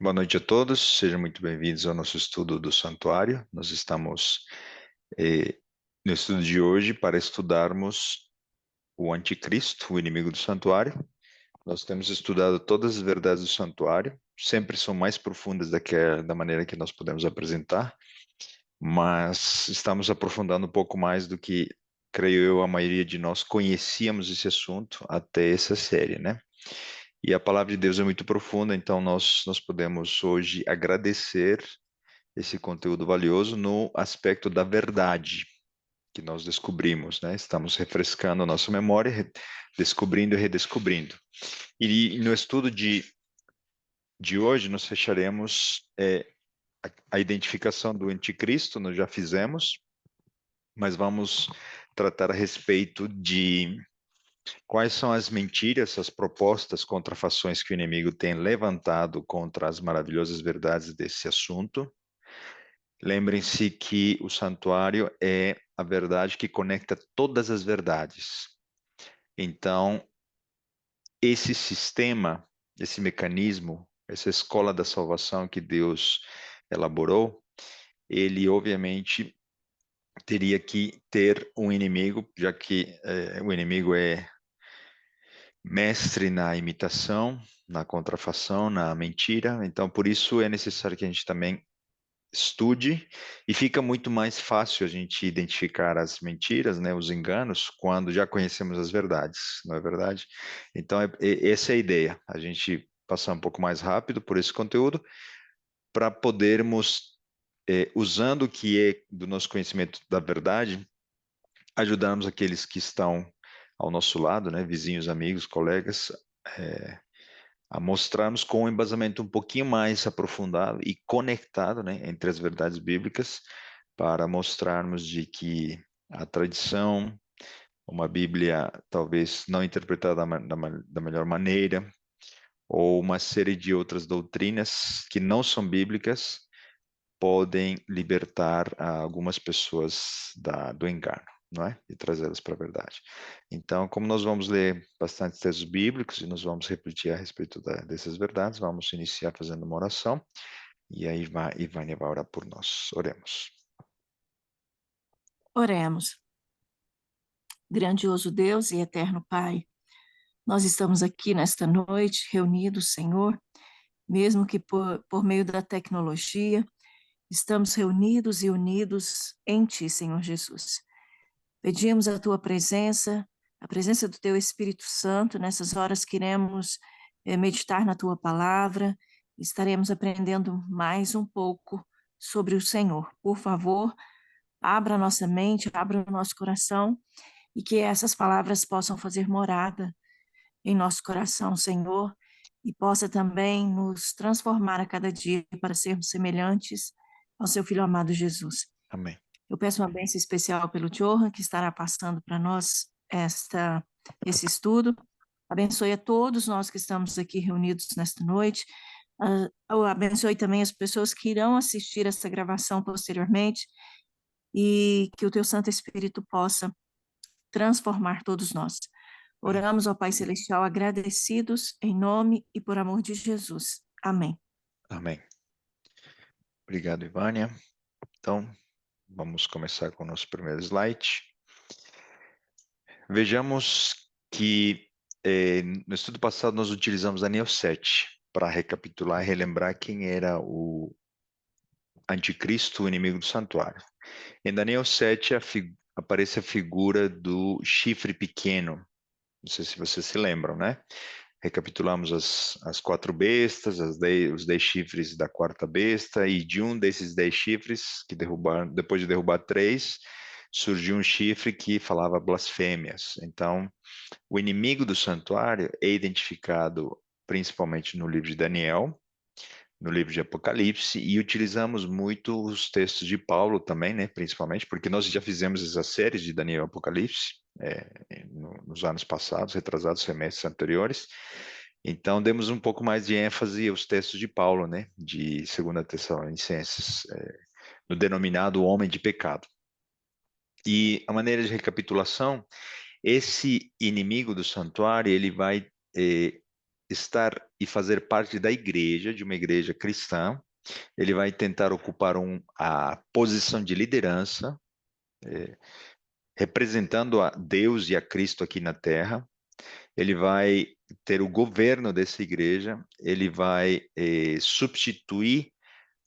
Boa noite a todos, sejam muito bem-vindos ao nosso estudo do Santuário. Nós estamos eh, no estudo de hoje para estudarmos o Anticristo, o inimigo do Santuário. Nós temos estudado todas as verdades do Santuário, sempre são mais profundas da maneira que nós podemos apresentar, mas estamos aprofundando um pouco mais do que, creio eu, a maioria de nós conhecíamos esse assunto até essa série, né? E a palavra de Deus é muito profunda, então nós podemos hoje agradecer esse conteúdo valioso no aspecto da verdade que nós descobrimos, né? Estamos refrescando a nossa memória, descobrindo e redescobrindo. E no estudo de hoje, nós fecharemos a identificação do anticristo, nós já fizemos, mas vamos tratar a respeito de quais são as mentiras, as propostas, contrafações que o inimigo tem levantado contra as maravilhosas verdades desse assunto. Lembrem-se que o santuário é a verdade que conecta todas as verdades. Então, esse sistema, esse mecanismo, essa escola da salvação que Deus elaborou, ele obviamente teria que ter um inimigo, já que o inimigo é mestre na imitação, na contrafação, na mentira. Então, por isso é necessário que a gente também estude e fica muito mais fácil a gente identificar as mentiras, né, os enganos, quando já conhecemos as verdades, não é verdade? Então, essa é a ideia, a gente passar um pouco mais rápido por esse conteúdo para podermos, usando o que é do nosso conhecimento da verdade, ajudarmos aqueles que estão ao nosso lado, né, vizinhos, amigos, colegas, é, a mostrarmos com um embasamento um pouquinho mais aprofundado e conectado, né, entre as verdades bíblicas, para mostrarmos de que a tradição, uma Bíblia talvez não interpretada da melhor maneira, ou uma série de outras doutrinas que não são bíblicas, podem libertar algumas pessoas do engano, não é? E trazê-las para a verdade. Então, como nós vamos ler bastante textos bíblicos e nós vamos refletir a respeito dessas verdades, vamos iniciar fazendo uma oração e aí Ivânia vai orar por nós. Oremos. Oremos. Grandioso Deus e eterno Pai, nós estamos aqui nesta noite reunidos, Senhor, mesmo que por meio da tecnologia, estamos reunidos e unidos em Ti, Senhor Jesus. Pedimos a Tua presença, a presença do Teu Espírito Santo, nessas horas que iremos meditar na Tua palavra, estaremos aprendendo mais um pouco sobre o Senhor. Por favor, abra a nossa mente, abra o nosso coração, e que essas palavras possam fazer morada em nosso coração, Senhor, e possa também nos transformar a cada dia para sermos semelhantes ao seu Filho amado Jesus. Amém. Eu peço uma bênção especial pelo Johan, que estará passando para nós esse estudo. Abençoe a todos nós que estamos aqui reunidos nesta noite. Eu abençoe também as pessoas que irão assistir essa gravação posteriormente e que o teu Santo Espírito possa transformar todos nós. Amém. Oramos ao Pai Celestial agradecidos em nome e por amor de Jesus. Amém. Amém. Obrigado, Ivânia. Então, vamos começar com o nosso primeiro slide. Vejamos que no estudo passado nós utilizamos Daniel 7 para recapitular e relembrar quem era o anticristo, o inimigo do santuário. Em Daniel 7 aparece a figura do chifre pequeno. Não sei se vocês se lembram, né? Recapitulamos as quatro bestas, os 10 chifres da quarta besta, e de um desses 10 chifres, que derrubaram, depois de derrubar três, surgiu um chifre que falava blasfêmias. Então, o inimigo do santuário é identificado principalmente no livro de Daniel, no livro de Apocalipse, e utilizamos muito os textos de Paulo também, né, principalmente, porque nós já fizemos essa série de Daniel e Apocalipse nos anos passados, retrasados semestres anteriores. Então, demos um pouco mais de ênfase aos textos de Paulo, né, de 2 Tessalonicenses, no denominado homem de pecado. E a maneira de recapitulação, esse inimigo do santuário, ele vai estar e fazer parte da igreja, de uma igreja cristã. Ele vai tentar ocupar a posição de liderança, representando a Deus e a Cristo aqui na Terra. Ele vai ter o governo dessa igreja, ele vai substituir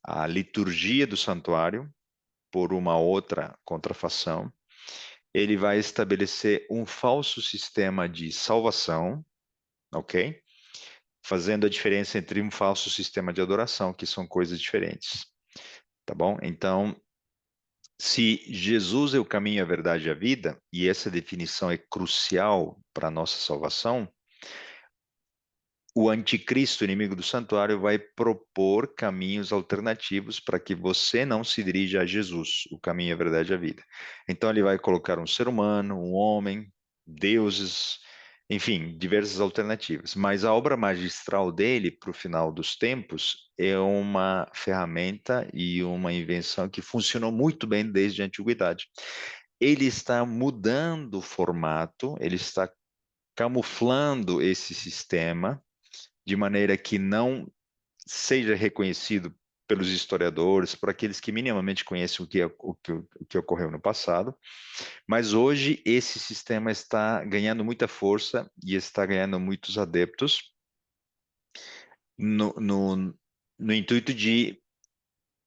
a liturgia do santuário por uma outra contrafação. Ele vai estabelecer um falso sistema de salvação, ok? Fazendo a diferença entre um falso sistema de adoração, que são coisas diferentes, tá bom? Então, se Jesus é o caminho, a verdade e a vida, e essa definição é crucial para a nossa salvação, o anticristo, inimigo do santuário, vai propor caminhos alternativos para que você não se dirija a Jesus, o caminho, a verdade e a vida. Então ele vai colocar um ser humano, um homem, deuses, enfim, diversas alternativas. Mas a obra magistral dele, para o final dos tempos, é uma ferramenta e uma invenção que funcionou muito bem desde a antiguidade. Ele está mudando o formato, ele está camuflando esse sistema de maneira que não seja reconhecido pelos historiadores, por aqueles que minimamente conhecem o que ocorreu no passado. Mas hoje esse sistema está ganhando muita força e está ganhando muitos adeptos no, no, no intuito de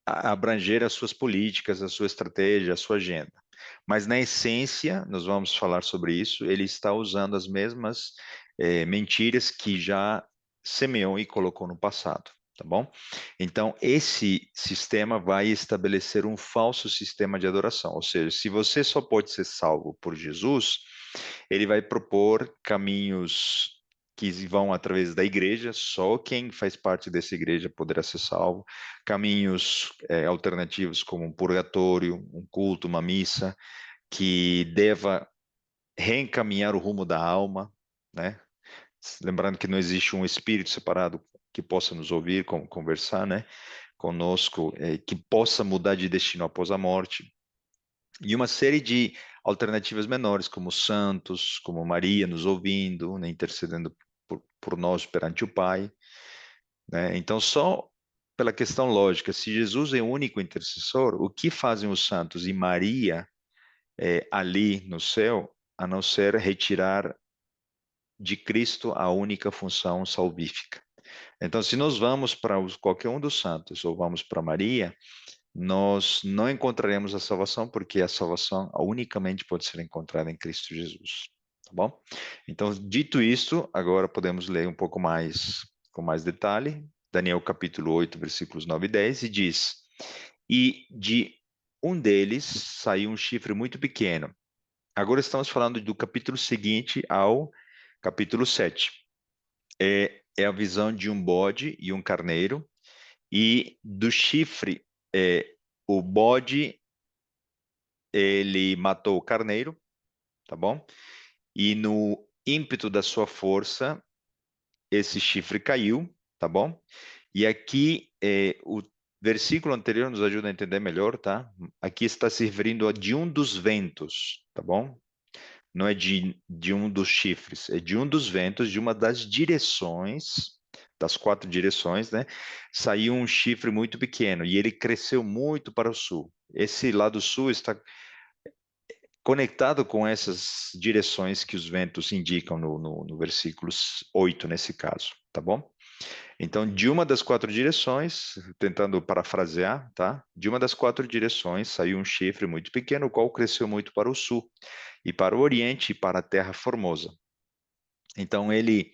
abranger as suas políticas, a sua estratégia, a sua agenda. Mas na essência, nós vamos falar sobre isso, ele está usando as mesmas mentiras que já semeou e colocou no passado, tá bom? Então, esse sistema vai estabelecer um falso sistema de adoração, ou seja, se você só pode ser salvo por Jesus, ele vai propor caminhos que vão através da igreja, só quem faz parte dessa igreja poderá ser salvo, caminhos alternativos como um purgatório, um culto, uma missa, que deva reencaminhar o rumo da alma, né? Lembrando que não existe um espírito separado que possa nos ouvir, conversar, né? Conosco, que possa mudar de destino após a morte. E uma série de alternativas menores, como santos, como Maria nos ouvindo, né, intercedendo por nós perante o Pai, né? Então, só pela questão lógica, se Jesus é o único intercessor, o que fazem os santos e Maria ali no céu, a não ser retirar de Cristo a única função salvífica? Então, se nós vamos para qualquer um dos santos ou vamos para Maria, nós não encontraremos a salvação, porque a salvação unicamente pode ser encontrada em Cristo Jesus, tá bom? Então, dito isto, agora podemos ler um pouco mais, com mais detalhe, Daniel capítulo 8, versículos 9 e 10, e diz: E de um deles saiu um chifre muito pequeno. Agora estamos falando do capítulo seguinte ao capítulo 7. É a visão de um bode e um carneiro, e do chifre, o bode, ele matou o carneiro, tá bom? E no ímpeto da sua força, esse chifre caiu, tá bom? E aqui, o versículo anterior nos ajuda a entender melhor, tá? Aqui está se referindo a de um dos ventos, tá bom? Não é de um dos chifres, é de um dos ventos, de uma das direções, das 4 direções, né? Saiu um chifre muito pequeno e ele cresceu muito para o sul. Esse lado sul está conectado com essas direções que os ventos indicam no versículo 8, nesse caso, tá bom? Então, de uma das 4 direções, tentando parafrasear, tá? De uma das 4 direções saiu um chifre muito pequeno, o qual cresceu muito para o sul, e para o oriente, e para a terra formosa. Então, ele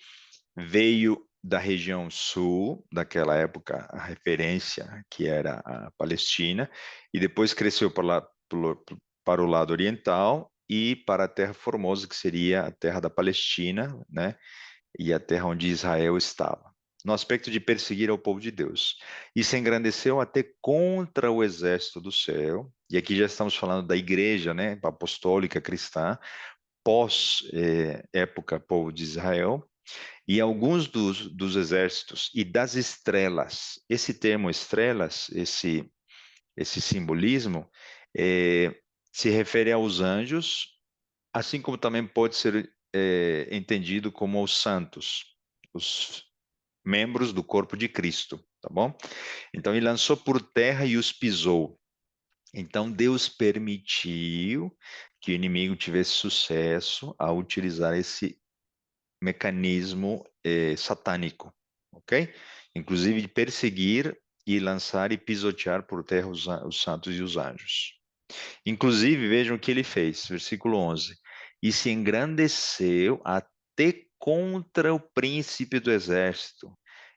veio da região sul, daquela época, a referência, que era a Palestina, e depois cresceu para o lado oriental e para a terra formosa, que seria a terra da Palestina, né? E a terra onde Israel estava, no aspecto de perseguir ao povo de Deus. E se engrandeceu até contra o exército do céu, e aqui já estamos falando da igreja, né, apostólica cristã, pós época povo de Israel, e alguns dos exércitos e das estrelas. Esse termo estrelas, esse simbolismo, se refere aos anjos, assim como também pode ser entendido como os santos, os membros do corpo de Cristo, tá bom? Então ele lançou por terra e os pisou. Então Deus permitiu que o inimigo tivesse sucesso ao utilizar esse mecanismo satânico, ok? Inclusive de perseguir e lançar e pisotear por terra os santos e os anjos. Inclusive, vejam o que ele fez, versículo 11. E se engrandeceu até contra o príncipe do exército,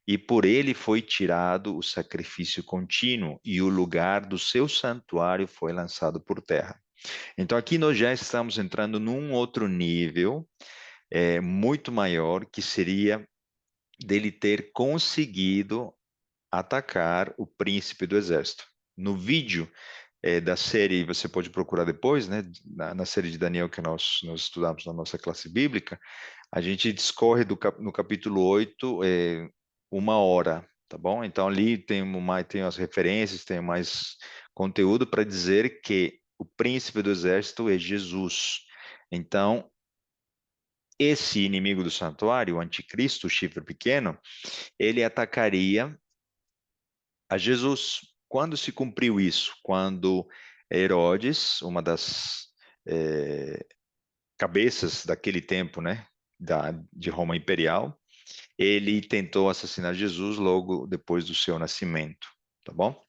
e por ele foi tirado o sacrifício contínuo, e o lugar do seu santuário foi lançado por terra. Então, aqui nós já estamos entrando num outro nível, muito maior, que seria dele ter conseguido atacar o príncipe do exército. No vídeo da série, você pode procurar depois, né? Na série de Daniel que nós estudamos na nossa classe bíblica, a gente discorre no capítulo 8, 1 hora, tá bom? Então ali tem as referências, tem mais conteúdo para dizer que o príncipe do exército é Jesus. Então, esse inimigo do santuário, o anticristo, o chifre pequeno, ele atacaria a Jesus. Quando se cumpriu isso? Quando Herodes, uma das cabeças daquele tempo, né, de Roma Imperial, ele tentou assassinar Jesus logo depois do seu nascimento, tá bom?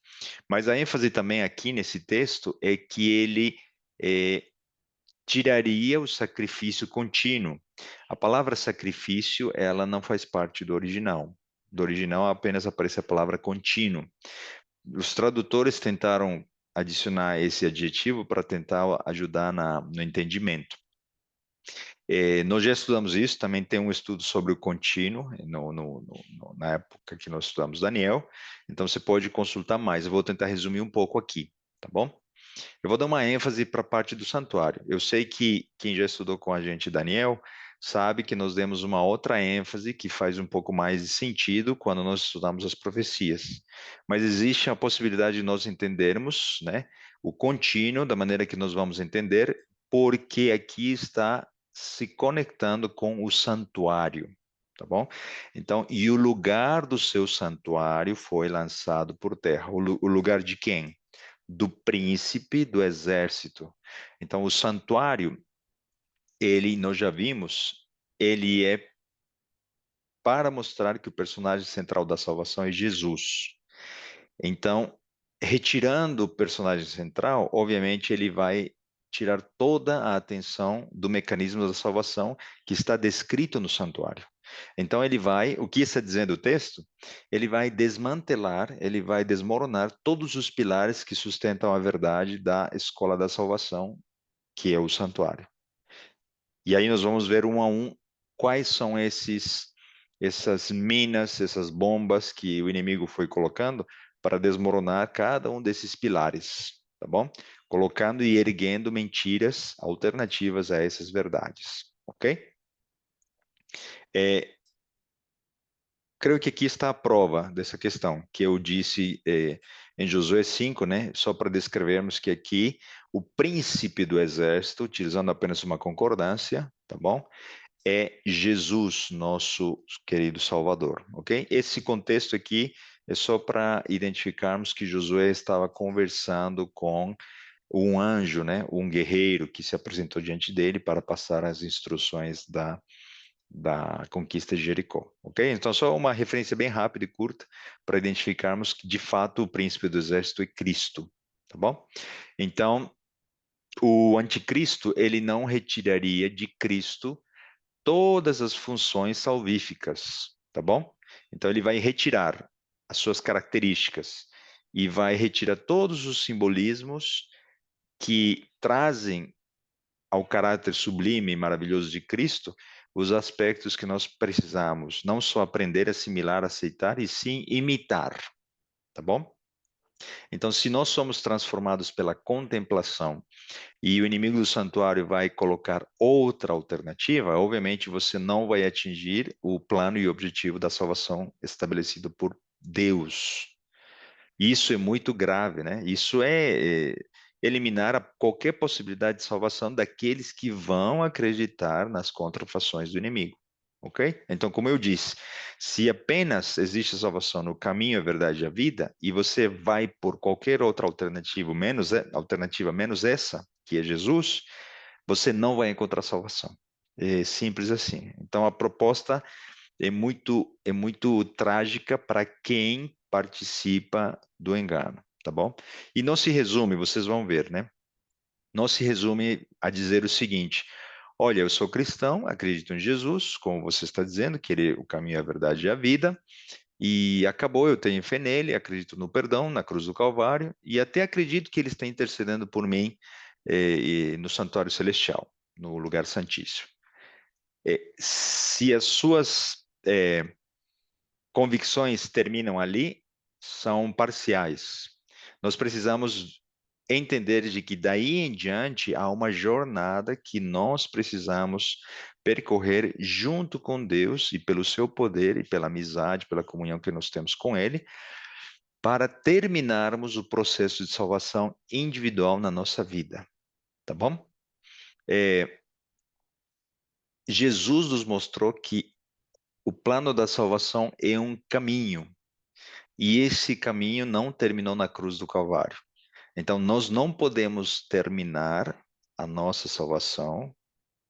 Mas a ênfase também aqui nesse texto é que ele eh, tiraria o sacrifício contínuo. A palavra sacrifício, ela não faz parte do original. Do original apenas aparece a palavra contínuo. Os tradutores tentaram adicionar esse adjetivo para tentar ajudar no entendimento. Nós já estudamos isso, também tem um estudo sobre o contínuo, na época que nós estudamos Daniel, então você pode consultar mais. Eu vou tentar resumir um pouco aqui, tá bom? Eu vou dar uma ênfase para a parte do santuário. Eu sei que quem já estudou com a gente Daniel sabe que nós demos uma outra ênfase que faz um pouco mais de sentido quando nós estudamos as profecias. Mas existe a possibilidade de nós entendermos, né, o contínuo da maneira que nós vamos entender, porque aqui está se conectando com o santuário. Tá bom? Então, e o lugar do seu santuário foi lançado por terra. O lugar de quem? Do príncipe do exército. Então, o santuário, ele, nós já vimos, ele é para mostrar que o personagem central da salvação é Jesus. Então, retirando o personagem central, obviamente ele vai tirar toda a atenção do mecanismo da salvação que está descrito no santuário. Então ele vai, o que está dizendo o texto? Ele vai desmantelar, ele vai desmoronar todos os pilares que sustentam a verdade da escola da salvação, que é o santuário. E aí nós vamos ver um a um quais são essas minas, essas bombas que o inimigo foi colocando para desmoronar cada um desses pilares, tá bom? Colocando e erguendo mentiras alternativas a essas verdades, ok? É, creio que aqui está a prova dessa questão, que eu disse em Josué 5, né? Só para descrevermos que aqui o príncipe do exército, utilizando apenas uma concordância, tá bom? É Jesus, nosso querido Salvador, ok? Esse contexto aqui é só para identificarmos que Josué estava conversando com um anjo, né? Um guerreiro que se apresentou diante dele para passar as instruções da conquista de Jericó, ok? Então, só uma referência bem rápida e curta para identificarmos que, de fato, o príncipe do exército é Cristo, tá bom? Então, o anticristo, ele não retiraria de Cristo todas as funções salvíficas, tá bom? Então, ele vai retirar as suas características e vai retirar todos os simbolismos que trazem ao caráter sublime e maravilhoso de Cristo os aspectos que nós precisamos não só aprender, assimilar, aceitar, e sim imitar, tá bom? Então, se nós somos transformados pela contemplação e o inimigo do santuário vai colocar outra alternativa, obviamente você não vai atingir o plano e objetivo da salvação estabelecido por Deus. Isso é muito grave, né? Isso é eliminar qualquer possibilidade de salvação daqueles que vão acreditar nas contrafações do inimigo. ok? Então, como eu disse, se apenas existe salvação no caminho, a verdade e a vida, e você vai por qualquer outra alternativa menos essa, que é Jesus, você não vai encontrar salvação. É simples assim. Então, a proposta é muito trágica para quem participa do engano, tá bom? E não se resume, vocês vão ver, né? Não se resume a dizer o seguinte: olha, eu sou cristão, acredito em Jesus, como você está dizendo, que ele é o caminho, a verdade e a vida, e acabou, eu tenho fé nele, acredito no perdão, na cruz do Calvário, e até acredito que ele está intercedendo por mim no santuário celestial, no lugar santíssimo. Se as suas convicções terminam ali, são parciais. Nós precisamos entender de que daí em diante há uma jornada que nós precisamos percorrer junto com Deus e pelo seu poder e pela amizade, pela comunhão que nós temos com Ele, para terminarmos o processo de salvação individual na nossa vida, tá bom? É, Jesus nos mostrou que o plano da salvação é um caminho, e esse caminho não terminou na cruz do Calvário. Então, nós não podemos terminar a nossa salvação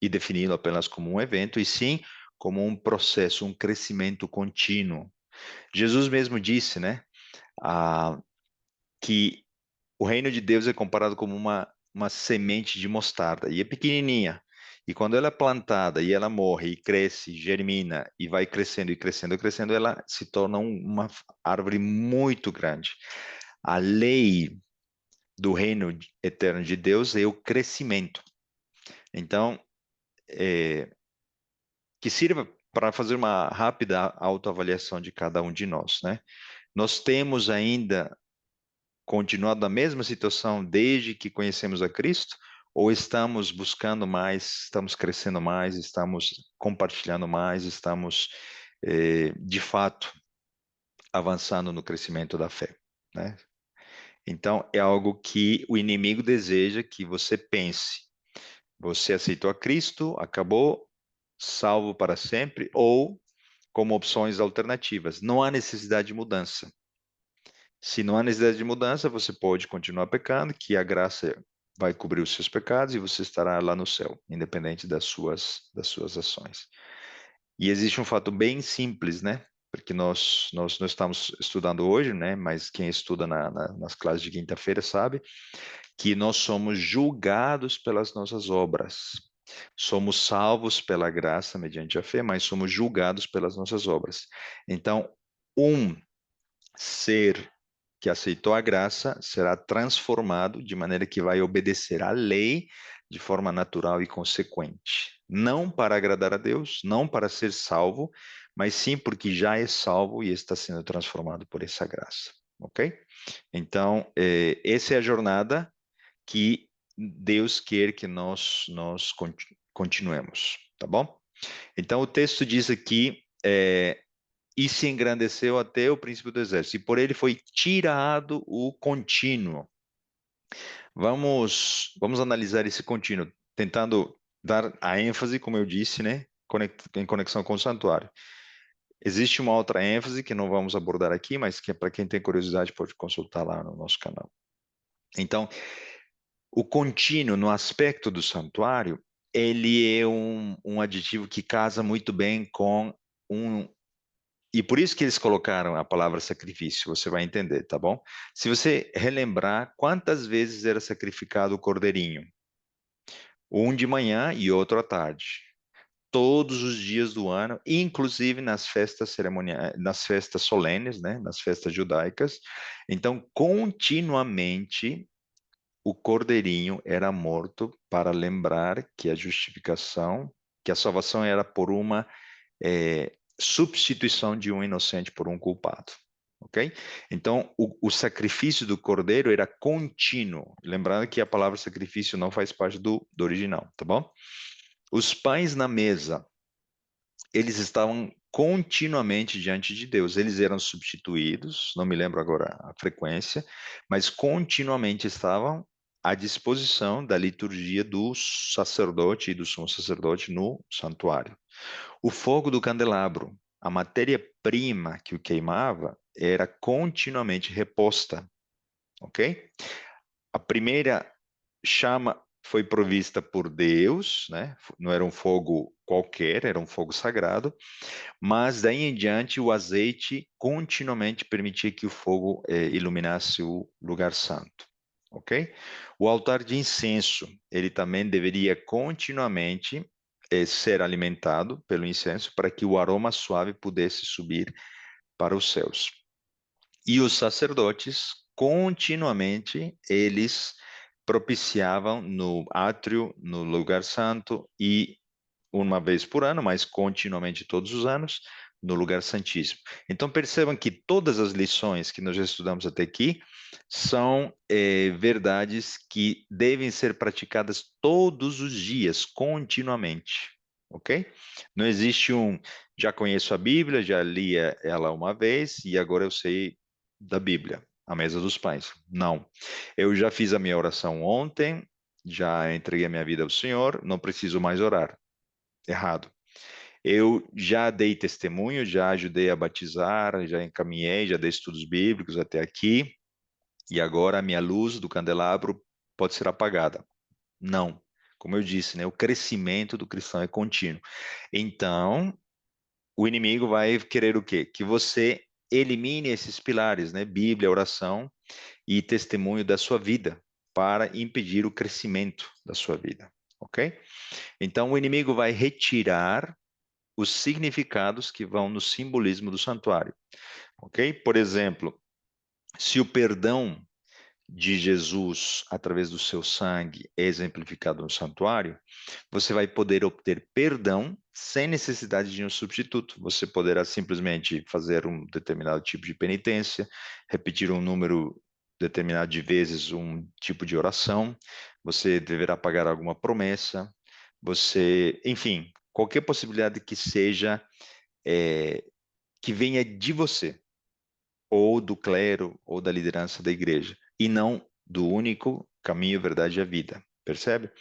e defini-lo apenas como um evento, e sim como um processo, um crescimento contínuo. Jesus mesmo disse, né, que o reino de Deus é comparado como uma semente de mostarda, e é pequenininha. E quando ela é plantada e ela morre e cresce, germina e vai crescendo e crescendo e crescendo, ela se torna uma árvore muito grande. A lei do reino eterno de Deus é o crescimento. Então, que sirva para fazer uma rápida autoavaliação de cada um de nós, né? Nós temos ainda continuado na mesma situação desde que conhecemos a Cristo, ou estamos buscando mais, estamos crescendo mais, estamos compartilhando mais, estamos, de fato, avançando no crescimento da fé, né? Então, é algo que o inimigo deseja que você pense. Você aceitou a Cristo, acabou, salvo para sempre, ou como opções alternativas. Não há necessidade de mudança. Se não há necessidade de mudança, você pode continuar pecando, que a graça vai cobrir os seus pecados e você estará lá no céu, independente das suas ações. E existe um fato bem simples, né? Porque nós não estamos estudando hoje, né? Mas quem estuda nas classes de quinta-feira sabe que nós somos julgados pelas nossas obras. Somos salvos pela graça mediante a fé, mas somos julgados pelas nossas obras. Então, um ser que aceitou a graça será transformado de maneira que vai obedecer à lei de forma natural e consequente. Não para agradar a Deus, não para ser salvo, mas sim porque já é salvo e está sendo transformado por essa graça. Ok? Então, essa é a jornada que Deus quer que nós continuemos, tá bom? Então, o texto diz aqui, e se engrandeceu até o príncipe do exército, e por ele foi tirado o contínuo. Vamos analisar esse contínuo, tentando dar a ênfase, como eu disse, né, em conexão com o santuário. Existe uma outra ênfase que não vamos abordar aqui, mas que para quem tem curiosidade pode consultar lá no nosso canal. Então, o contínuo no aspecto do santuário, ele é um adjetivo que casa muito bem com um. E por isso que eles colocaram a palavra sacrifício, você vai entender, tá bom? Se você relembrar quantas vezes era sacrificado o cordeirinho, um de manhã e outro à tarde, todos os dias do ano, inclusive nas festas cerimoniais, nas festas solenes, né, nas festas judaicas. Então, continuamente o cordeirinho era morto para lembrar que a justificação, que a salvação era por uma substituição de um inocente por um culpado. Ok? Então, o sacrifício do cordeiro era contínuo. Lembrando que a palavra sacrifício não faz parte do original, tá bom? Os pães na mesa, eles estavam continuamente diante de Deus. Eles eram substituídos, não me lembro agora a frequência, mas continuamente estavam à disposição da liturgia do sacerdote e do sumo sacerdote no santuário. O fogo do candelabro, a matéria-prima que o queimava, era continuamente reposta, ok? A primeira chama foi provista por Deus, né? Não era um fogo qualquer, era um fogo sagrado, mas daí em diante o azeite continuamente permitia que o fogo iluminasse o lugar santo, ok? O altar de incenso, ele também deveria continuamente ser alimentado pelo incenso para que o aroma suave pudesse subir para os céus. E os sacerdotes, continuamente, eles propiciavam no átrio, no lugar santo e uma vez por ano, mas continuamente todos os anos, no lugar santíssimo. Então percebam que todas as lições que nós já estudamos até aqui são verdades que devem ser praticadas todos os dias, continuamente. Ok? Não existe já conheço a Bíblia, já li ela uma vez e agora eu sei da Bíblia, a mesa dos pais. Não. Eu já fiz a minha oração ontem, já entreguei a minha vida ao Senhor, não preciso mais orar. Errado. Eu já dei testemunho, já ajudei a batizar, já encaminhei, já dei estudos bíblicos até aqui, e agora a minha luz do candelabro pode ser apagada. Não. Como eu disse, né, o crescimento do cristão é contínuo. Então, o inimigo vai querer o quê? Que você elimine esses pilares, né? Bíblia, oração e testemunho da sua vida, para impedir o crescimento da sua vida, ok? Então, o inimigo vai retirar os significados que vão no simbolismo do santuário, ok? Por exemplo, se o perdão de Jesus através do seu sangue é exemplificado no santuário, você vai poder obter perdão sem necessidade de um substituto. Você poderá simplesmente fazer um determinado tipo de penitência, repetir um número determinado de vezes um tipo de oração, você deverá pagar alguma promessa, enfim, qualquer possibilidade que seja que venha de você, ou do clero, ou da liderança da igreja, e não do único caminho, verdade e a vida. Percebe?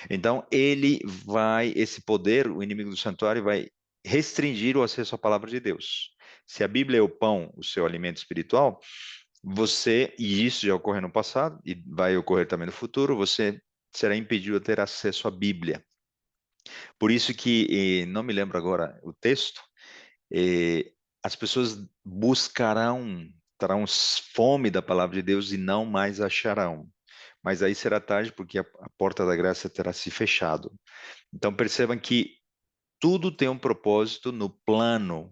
Então, esse poder, o inimigo do santuário, vai restringir o acesso à palavra de Deus. Se a Bíblia é o pão, o seu alimento espiritual, e isso já ocorreu no passado, e vai ocorrer também no futuro, você será impedido de ter acesso à Bíblia. Por isso que, não me lembro agora o texto, as pessoas terão fome da palavra de Deus e não mais acharão. Mas aí será tarde, porque a porta da graça terá se fechado. Então percebam que tudo tem um propósito no plano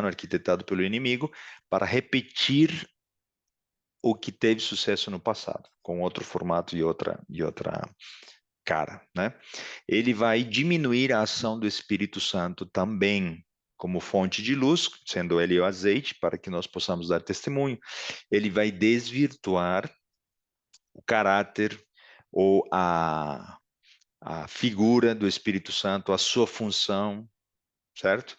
arquitetado pelo inimigo, para repetir o que teve sucesso no passado, com outro formato e outra cara, né? Ele vai diminuir a ação do Espírito Santo também, como fonte de luz, sendo ele o azeite, para que nós possamos dar testemunho. Ele vai desvirtuar o caráter ou a figura do Espírito Santo, a sua função, certo?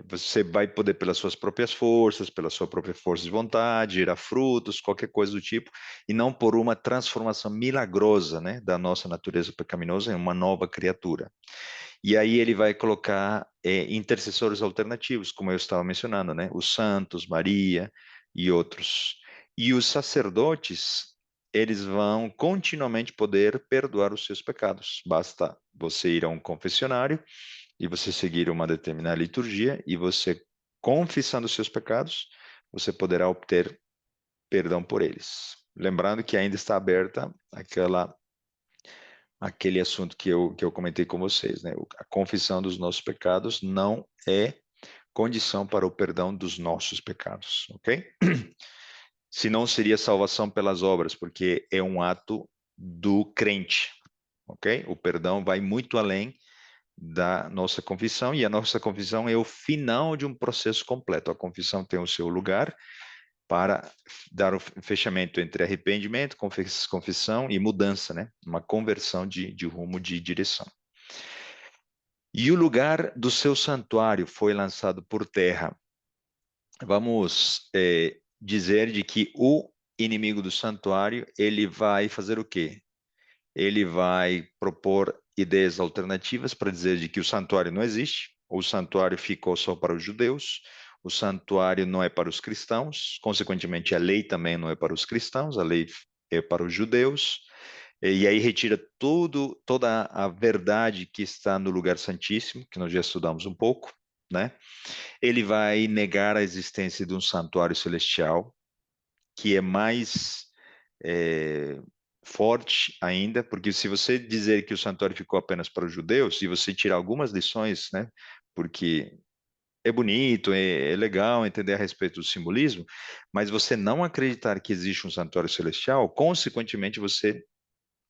Você vai poder, pelas suas próprias forças, pela sua própria força de vontade, gerar frutos, qualquer coisa do tipo, e não por uma transformação milagrosa, né, da nossa natureza pecaminosa em uma nova criatura. E aí ele vai colocar intercessores alternativos, como eu estava mencionando, né, os santos, Maria e outros. E os sacerdotes, eles vão continuamente poder perdoar os seus pecados. Basta você ir a um confessionário e você seguir uma determinada liturgia, e você, confessando os seus pecados, você poderá obter perdão por eles. Lembrando que ainda está aberta aquele assunto que eu comentei com vocês, né? A confissão dos nossos pecados não é condição para o perdão dos nossos pecados, ok? Se não seria salvação pelas obras, porque é um ato do crente, ok? O perdão vai muito além da nossa confissão, e a nossa confissão é o final de um processo completo. A confissão tem o seu lugar para dar o fechamento entre arrependimento, confissão e mudança, né? Uma conversão de rumo, de direção. E o lugar do seu santuário foi lançado por terra. Vamos dizer de que o inimigo do santuário, ele vai fazer o quê? Ele vai propor ideias alternativas para dizer de que o santuário não existe, o santuário ficou só para os judeus, o santuário não é para os cristãos, consequentemente a lei também não é para os cristãos, a lei é para os judeus, e aí retira toda a verdade que está no lugar santíssimo, que nós já estudamos um pouco, né? Ele vai negar a existência de um santuário celestial, que é mais é, forte ainda, porque se você dizer que o santuário ficou apenas para os judeus, e você tirar algumas lições, né? Porque é bonito, é legal entender a respeito do simbolismo, mas você não acreditar que existe um santuário celestial, consequentemente você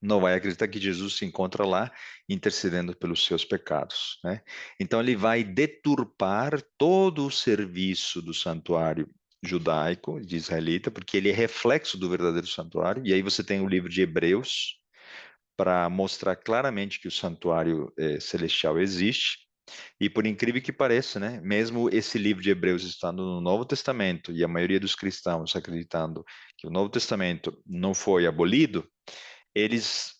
não vai acreditar que Jesus se encontra lá intercedendo pelos seus pecados, né? Então ele vai deturpar todo o serviço do santuário judaico, de israelita, porque ele é reflexo do verdadeiro santuário. E aí você tem o livro de Hebreus para mostrar claramente que o santuário celestial existe. E por incrível que pareça, né, mesmo esse livro de Hebreus estando no Novo Testamento e a maioria dos cristãos acreditando que o Novo Testamento não foi abolido, eles,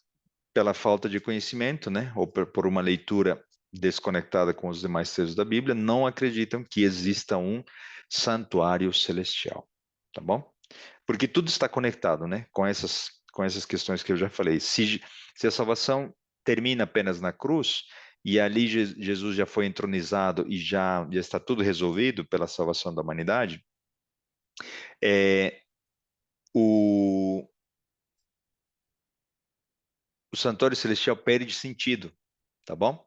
pela falta de conhecimento, né, ou por uma leitura desconectada com os demais textos da Bíblia, não acreditam que exista um santuário celestial, tá bom? Porque tudo está conectado, né, com essas questões que eu já falei. Se a salvação termina apenas na cruz e ali Jesus já foi entronizado e já está tudo resolvido pela salvação da humanidade, é, o, o santuário celestial perde sentido, tá bom?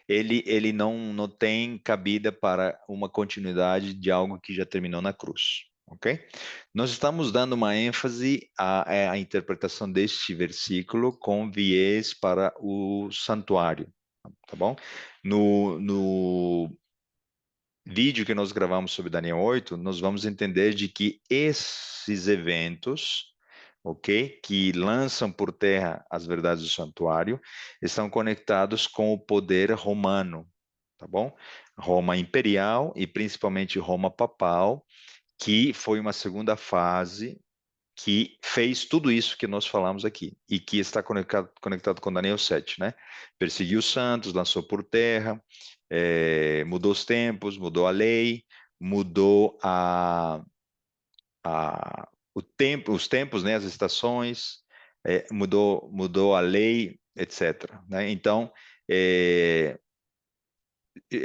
Ele não tem cabida para uma continuidade de algo que já terminou na cruz, ok? Nós estamos dando uma ênfase à interpretação deste versículo com viés para o santuário, tá bom? No vídeo que nós gravamos sobre Daniel 8, nós vamos entender de que esses eventos, ok, que lançam por terra as verdades do santuário, estão conectados com o poder romano, tá bom? Roma imperial e principalmente Roma papal, que foi uma segunda fase que fez tudo isso que nós falamos aqui e que está conectado com Daniel 7, né? Perseguiu os santos, lançou por terra, mudou os tempos, mudou a lei, mudou o tempo, os tempos, né? As estações, mudou a lei, etc. Né? Então, é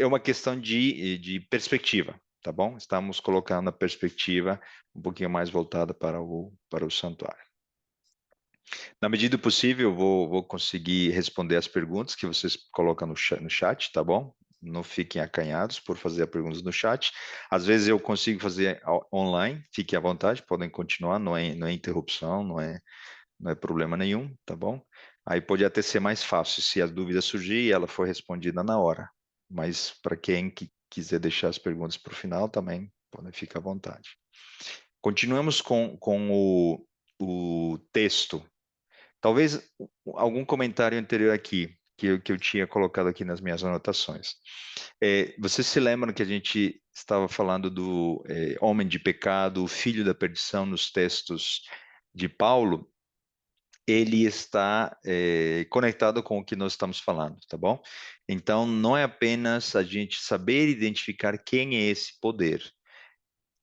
uma questão de perspectiva, tá bom? Estamos colocando a perspectiva um pouquinho mais voltada para o santuário. Na medida do possível, eu vou conseguir responder as perguntas que vocês colocam no chat, tá bom? Não fiquem acanhados por fazer as perguntas no chat. Às vezes eu consigo fazer online, fiquem à vontade, podem continuar, não é interrupção, não é problema nenhum, tá bom? Aí pode até ser mais fácil se a dúvida surgir e ela for respondida na hora. Mas para quem quiser deixar as perguntas para o final também, podem ficar à vontade. Continuamos com o texto. Talvez algum comentário anterior aqui, que eu tinha colocado aqui nas minhas anotações. Vocês se lembram que a gente estava falando do homem de pecado, o filho da perdição nos textos de Paulo? Ele está conectado com o que nós estamos falando, tá bom? Então, não é apenas a gente saber identificar quem é esse poder.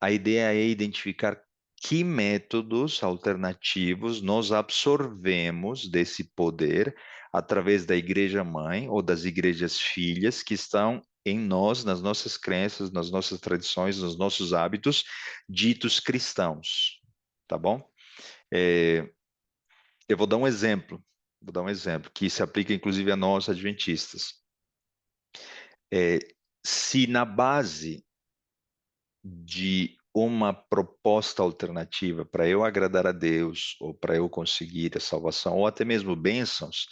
A ideia é identificar que métodos alternativos nós absorvemos desse poder através da igreja mãe ou das igrejas filhas que estão em nós, nas nossas crenças, nas nossas tradições, nos nossos hábitos ditos cristãos, tá bom? É, eu vou dar um exemplo que se aplica inclusive a nós adventistas. É, se na base de uma proposta alternativa para eu agradar a Deus, ou para eu conseguir a salvação, ou até mesmo bênçãos,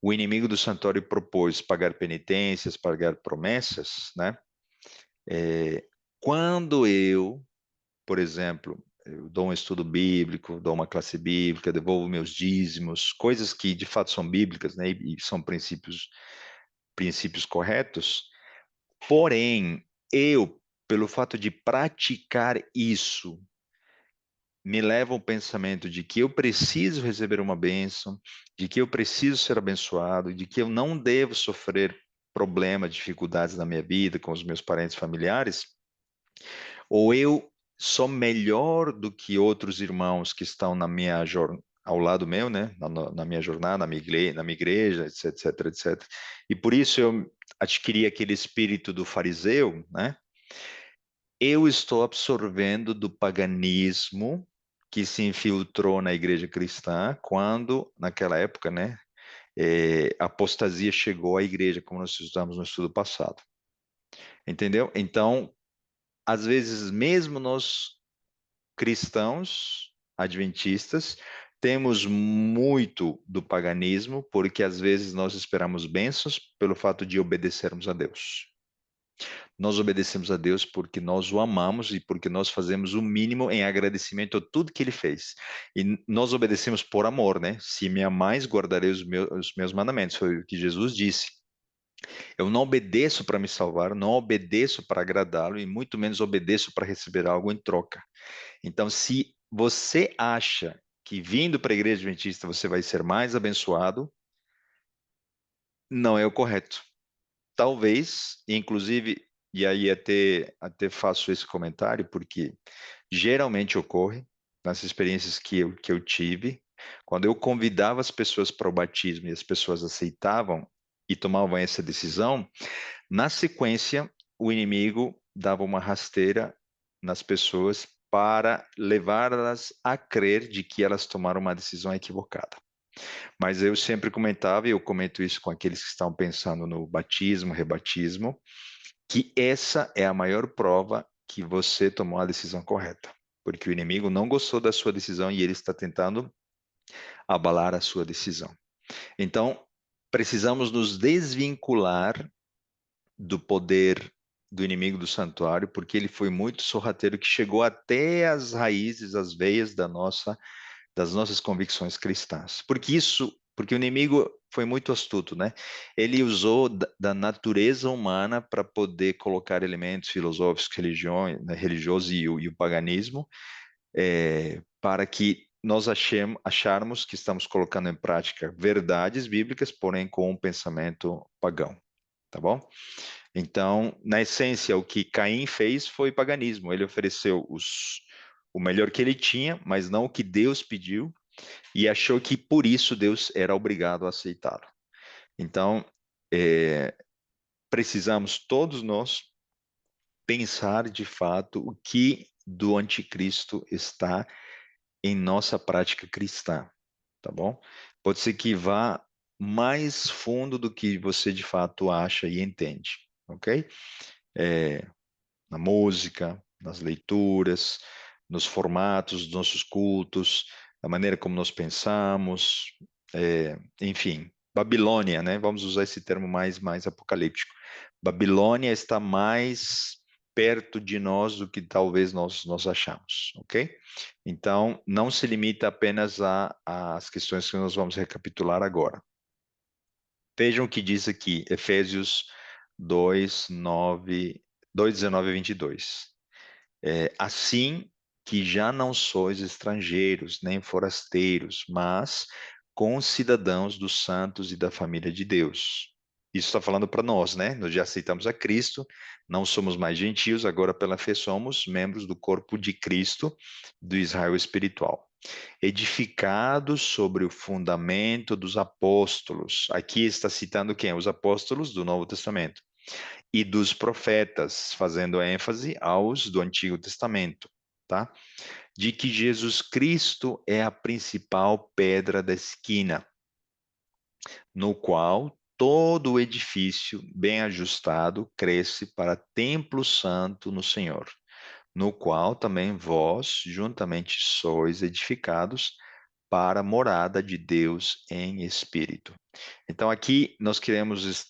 o inimigo do santuário propôs pagar penitências, pagar promessas, né? Quando eu, por exemplo, eu dou um estudo bíblico, dou uma classe bíblica, devolvo meus dízimos, coisas que de fato são bíblicas, né? E são princípios corretos. Porém, eu, pelo fato de praticar isso, me leva ao pensamento de que eu preciso receber uma bênção, de que eu preciso ser abençoado, de que eu não devo sofrer problemas, dificuldades na minha vida, com os meus parentes familiares, ou eu sou melhor do que outros irmãos que estão ao lado meu, né, na minha jornada, na minha igreja, etc, etc, etc. E por isso eu adquiri aquele espírito do fariseu, né? Eu estou absorvendo do paganismo que se infiltrou na igreja cristã quando, naquela época, né, a apostasia chegou à igreja, como nós estudamos no estudo passado. Entendeu? Então, às vezes, mesmo nós cristãos adventistas, temos muito do paganismo, porque às vezes nós esperamos bênçãos pelo fato de obedecermos a Deus. Nós obedecemos a Deus porque nós o amamos e porque nós fazemos o mínimo em agradecimento a tudo que ele fez. E nós obedecemos por amor, né? Se me amais, guardarei os meus mandamentos. Foi o que Jesus disse. Eu não obedeço para me salvar, não obedeço para agradá-lo e muito menos obedeço para receber algo em troca. Então, se você acha que vindo para a igreja adventista você vai ser mais abençoado, não é o correto. Talvez, inclusive, e aí até faço esse comentário, porque geralmente ocorre nas experiências que eu tive, quando eu convidava as pessoas para o batismo e as pessoas aceitavam e tomavam essa decisão, na sequência, o inimigo dava uma rasteira nas pessoas para levá-las a crer de que elas tomaram uma decisão equivocada. Mas eu sempre comentava, e eu comento isso com aqueles que estão pensando no batismo, rebatismo, que essa é a maior prova que você tomou a decisão correta. Porque o inimigo não gostou da sua decisão e ele está tentando abalar a sua decisão. Então, precisamos nos desvincular do poder do inimigo do santuário, porque ele foi muito sorrateiro, que chegou até as raízes, as veias das nossas convicções cristãs. Porque o inimigo foi muito astuto, né? Ele usou da natureza humana para poder colocar elementos filosóficos, religiosos e o paganismo, para que nós acharmos que estamos colocando em prática verdades bíblicas, porém com um pensamento pagão, tá bom? Então, na essência, o que Caim fez foi paganismo. Ele ofereceu o melhor que ele tinha, mas não o que Deus pediu, e achou que por isso Deus era obrigado a aceitá-lo. Então, precisamos todos nós pensar de fato o que do anticristo está em nossa prática cristã, tá bom? Pode ser que vá mais fundo do que você de fato acha e entende, ok? Na música, nas leituras, nos formatos dos nossos cultos, da maneira como nós pensamos, enfim, Babilônia, né? Vamos usar esse termo mais apocalíptico. Babilônia está mais perto de nós do que talvez nós achamos, ok? Então, não se limita apenas às questões que nós vamos recapitular agora. Vejam o que diz aqui, Efésios 2, 9, 2, 19 e 22. Assim que já não sois estrangeiros, nem forasteiros, mas concidadãos dos santos e da família de Deus. Isso está falando para nós, né? Nós já aceitamos a Cristo, não somos mais gentios, agora pela fé somos membros do corpo de Cristo, do Israel espiritual. Edificados sobre o fundamento dos apóstolos. Aqui está citando quem? Os apóstolos do Novo Testamento e dos profetas, fazendo ênfase aos do Antigo Testamento, tá? De que Jesus Cristo é a principal pedra da esquina, no qual todo o edifício bem ajustado cresce para templo santo no Senhor, no qual também vós juntamente sois edificados para a morada de Deus em espírito. Então aqui nós queremos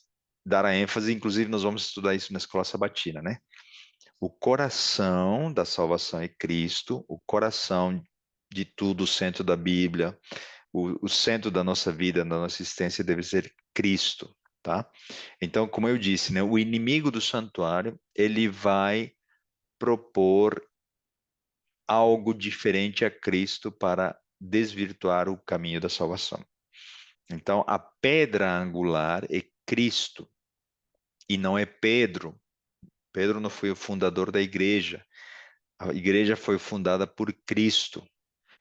dar a ênfase, inclusive nós vamos estudar isso na escola sabatina, né? O coração da salvação é Cristo, o coração de tudo, o centro da Bíblia, o centro da nossa vida, da nossa existência deve ser Cristo, tá? Então, como eu disse, né, o inimigo do santuário, ele vai propor algo diferente a Cristo para desvirtuar o caminho da salvação. Então, a pedra angular é Cristo. e não é Pedro. Pedro não foi o fundador da igreja. A igreja foi fundada por Cristo.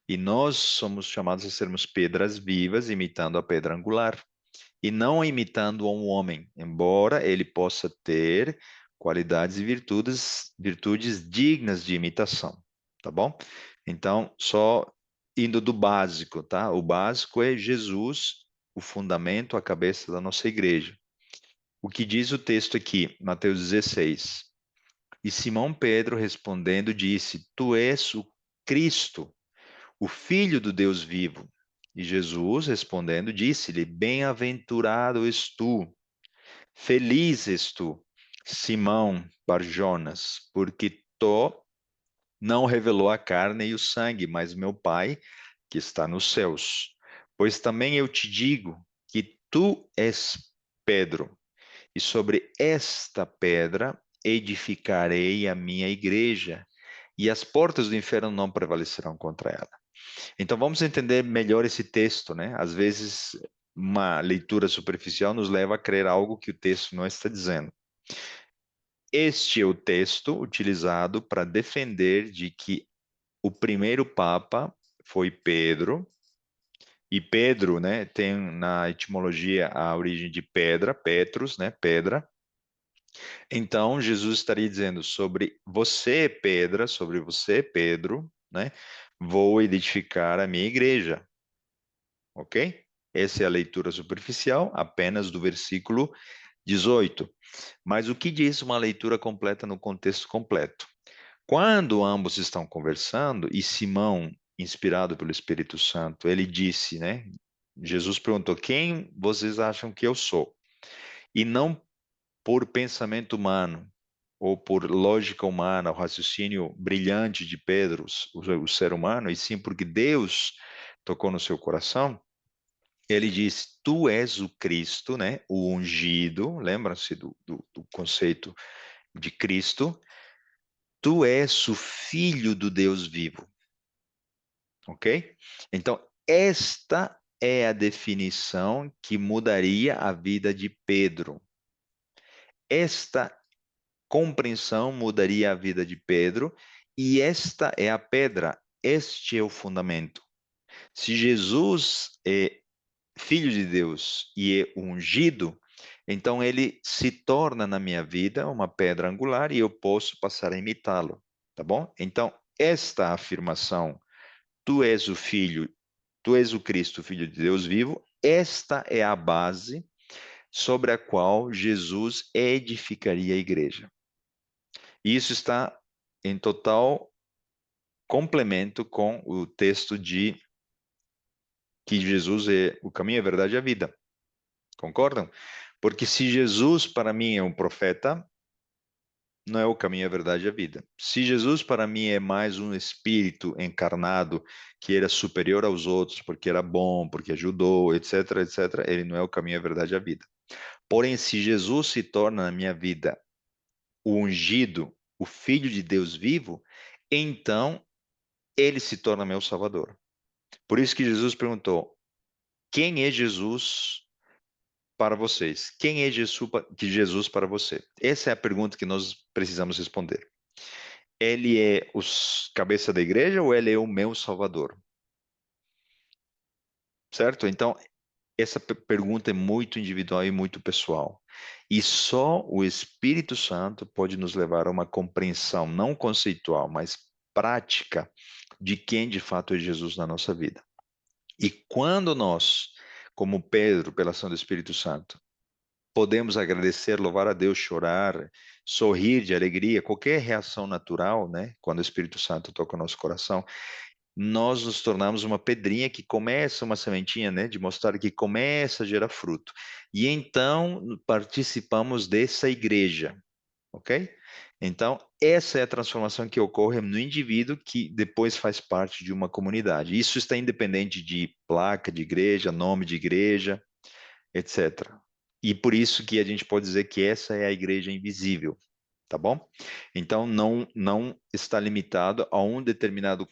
E nós somos chamados a sermos pedras vivas, imitando a pedra angular. E não imitando um homem, embora ele possa ter qualidades e virtudes dignas de imitação, tá bom? Então, só indo do básico, tá? O básico é Jesus, o fundamento, a cabeça da nossa igreja. O que diz o texto aqui, Mateus 16? E Simão Pedro respondendo disse: Tu és o Cristo, o Filho do Deus vivo. E Jesus respondendo disse-lhe: Bem-aventurado és tu, feliz és tu, Simão Barjonas, porque tu não revelou a carne e o sangue, mas meu Pai que está nos céus. Pois também eu te digo que tu és Pedro, e sobre esta pedra edificarei a minha igreja, e as portas do inferno não prevalecerão contra ela. Então vamos entender melhor esse texto, né? Às vezes uma leitura superficial nos leva a crer algo que o texto não está dizendo. Este é o texto utilizado para defender de que o primeiro papa foi Pedro, e Pedro, né, tem na etimologia a origem de pedra, Petrus, né, pedra. Então Jesus estaria dizendo sobre você, pedra, sobre você, Pedro, né, vou edificar a minha igreja. Ok? Essa é a leitura superficial, apenas do versículo 18. Mas o que diz uma leitura completa no contexto completo? Quando ambos estão conversando, e Simão, inspirado pelo Espírito Santo, ele disse, né? Jesus perguntou: Quem vocês acham que eu sou? E não por pensamento humano, ou por lógica humana, o raciocínio brilhante de Pedro, o ser humano, e sim porque Deus tocou no seu coração. Ele diz: Tu és o Cristo, né? O ungido. Lembra-se do conceito de Cristo. Tu és o Filho do Deus vivo. Ok? Então, esta é a definição que mudaria a vida de Pedro. Esta compreensão mudaria a vida de Pedro, e esta é a pedra, este é o fundamento. Se Jesus é Filho de Deus e é ungido, então ele se torna na minha vida uma pedra angular e eu posso passar a imitá-lo, tá bom? Então, esta afirmação, tu és o Filho, tu és o Cristo, Filho de Deus vivo, esta é a base sobre a qual Jesus edificaria a igreja. E isso está em total complemento com o texto de que Jesus é o caminho, a verdade e a vida. Concordam? Porque se Jesus para mim é um profeta, não é o caminho, a verdade e a vida. Se Jesus para mim é mais um espírito encarnado que era superior aos outros porque era bom, porque ajudou, etc, etc, ele não é o caminho, a verdade e a vida. Porém, se Jesus se torna na minha vida o ungido, o Filho de Deus vivo, então ele se torna meu Salvador. Por isso que Jesus perguntou: quem é Jesus para vocês? Quem é Jesus para você? Essa é a pergunta que nós precisamos responder. Ele é o cabeça da igreja ou ele é o meu Salvador? Certo? Então, essa pergunta é muito individual e muito pessoal. E só o Espírito Santo pode nos levar a uma compreensão não conceitual, mas prática de quem de fato é Jesus na nossa vida. E quando nós, como Pedro, pela ação do Espírito Santo, podemos agradecer, louvar a Deus, chorar, sorrir de alegria, qualquer reação natural, né? Quando o Espírito Santo toca o nosso coração, nós nos tornamos uma pedrinha que começa, uma sementinha, né? De mostrar que começa a gerar fruto. E então participamos dessa igreja, ok? Então, essa é a transformação que ocorre no indivíduo que depois faz parte de uma comunidade. Isso está independente de placa de igreja, nome de igreja, etc. E por isso que a gente pode dizer que essa é a igreja invisível, tá bom? Então não está limitado a um determinado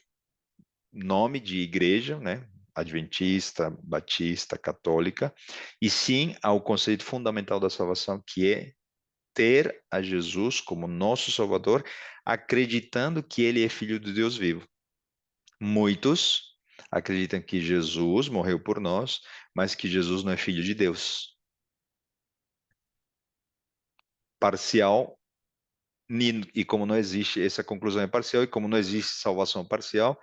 nome de igreja, né? Adventista, batista, católica, e sim ao conceito fundamental da salvação, que é ter a Jesus como nosso Salvador, acreditando que ele é filho do Deus vivo. Muitos acreditam que Jesus morreu por nós, mas que Jesus não é filho de Deus. Parcial, e como não existe, essa conclusão é parcial, e como não existe salvação parcial,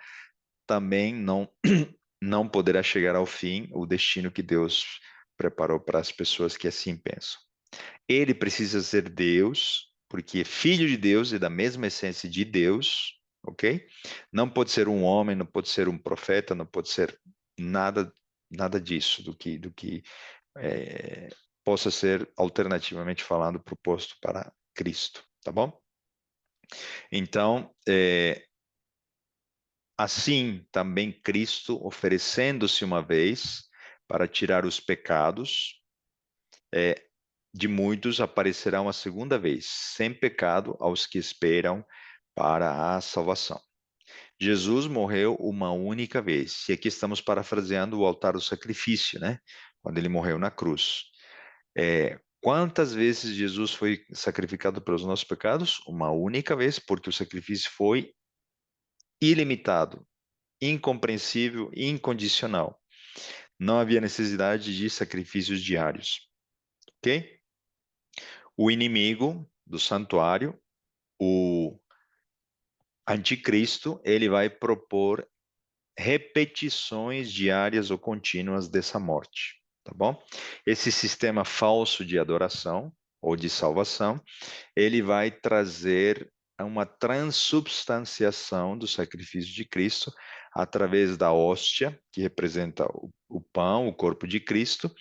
também não poderá chegar ao fim o destino que Deus preparou para as pessoas que assim pensam. Ele precisa ser Deus, porque é filho de Deus e da mesma essência de Deus, ok? Não pode ser um homem, não pode ser um profeta, não pode ser nada disso do que é, possa ser alternativamente falando proposto para Cristo, tá bom? Então, assim também Cristo, oferecendo-se uma vez para tirar os pecados de muitos, aparecerá uma segunda vez, sem pecado, aos que esperam para a salvação. Jesus morreu uma única vez, e aqui estamos parafraseando o altar do sacrifício, né? Quando ele morreu na cruz. Quantas vezes Jesus foi sacrificado pelos nossos pecados? Uma única vez, porque o sacrifício foi ilimitado, incompreensível e incondicional. Não havia necessidade de sacrifícios diários, ok? O inimigo do santuário, o anticristo, ele vai propor repetições diárias ou contínuas dessa morte, tá bom? Esse sistema falso de adoração ou de salvação, ele vai trazer uma transubstanciação do sacrifício de Cristo através da hóstia, que representa o pão, o corpo de Cristo,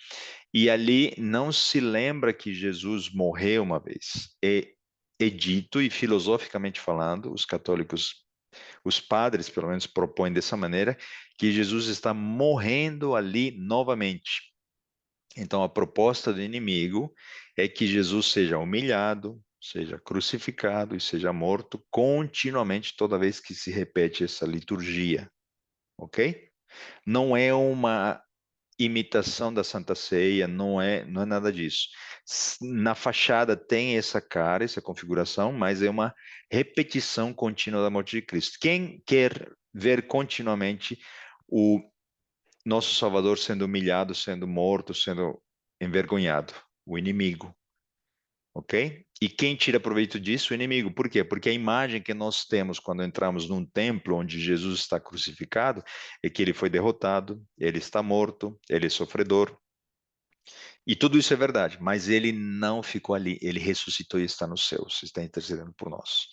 e ali não se lembra que Jesus morreu uma vez. É dito, e filosoficamente falando, os católicos, os padres, pelo menos, propõem dessa maneira, que Jesus está morrendo ali novamente. Então, a proposta do inimigo é que Jesus seja humilhado, seja crucificado e seja morto continuamente toda vez que se repete essa liturgia, ok? Não é uma imitação da Santa Ceia, não é nada disso. Na fachada tem essa cara, essa configuração, mas é uma repetição contínua da morte de Cristo. Quem quer ver continuamente o nosso Salvador sendo humilhado, sendo morto, sendo envergonhado? O inimigo, ok? E quem tira proveito disso? O inimigo. Por quê? Porque a imagem que nós temos quando entramos num templo onde Jesus está crucificado é que ele foi derrotado, ele está morto, ele é sofredor. E tudo isso é verdade, mas ele não ficou ali, ele ressuscitou e está nos céus, está intercedendo por nós.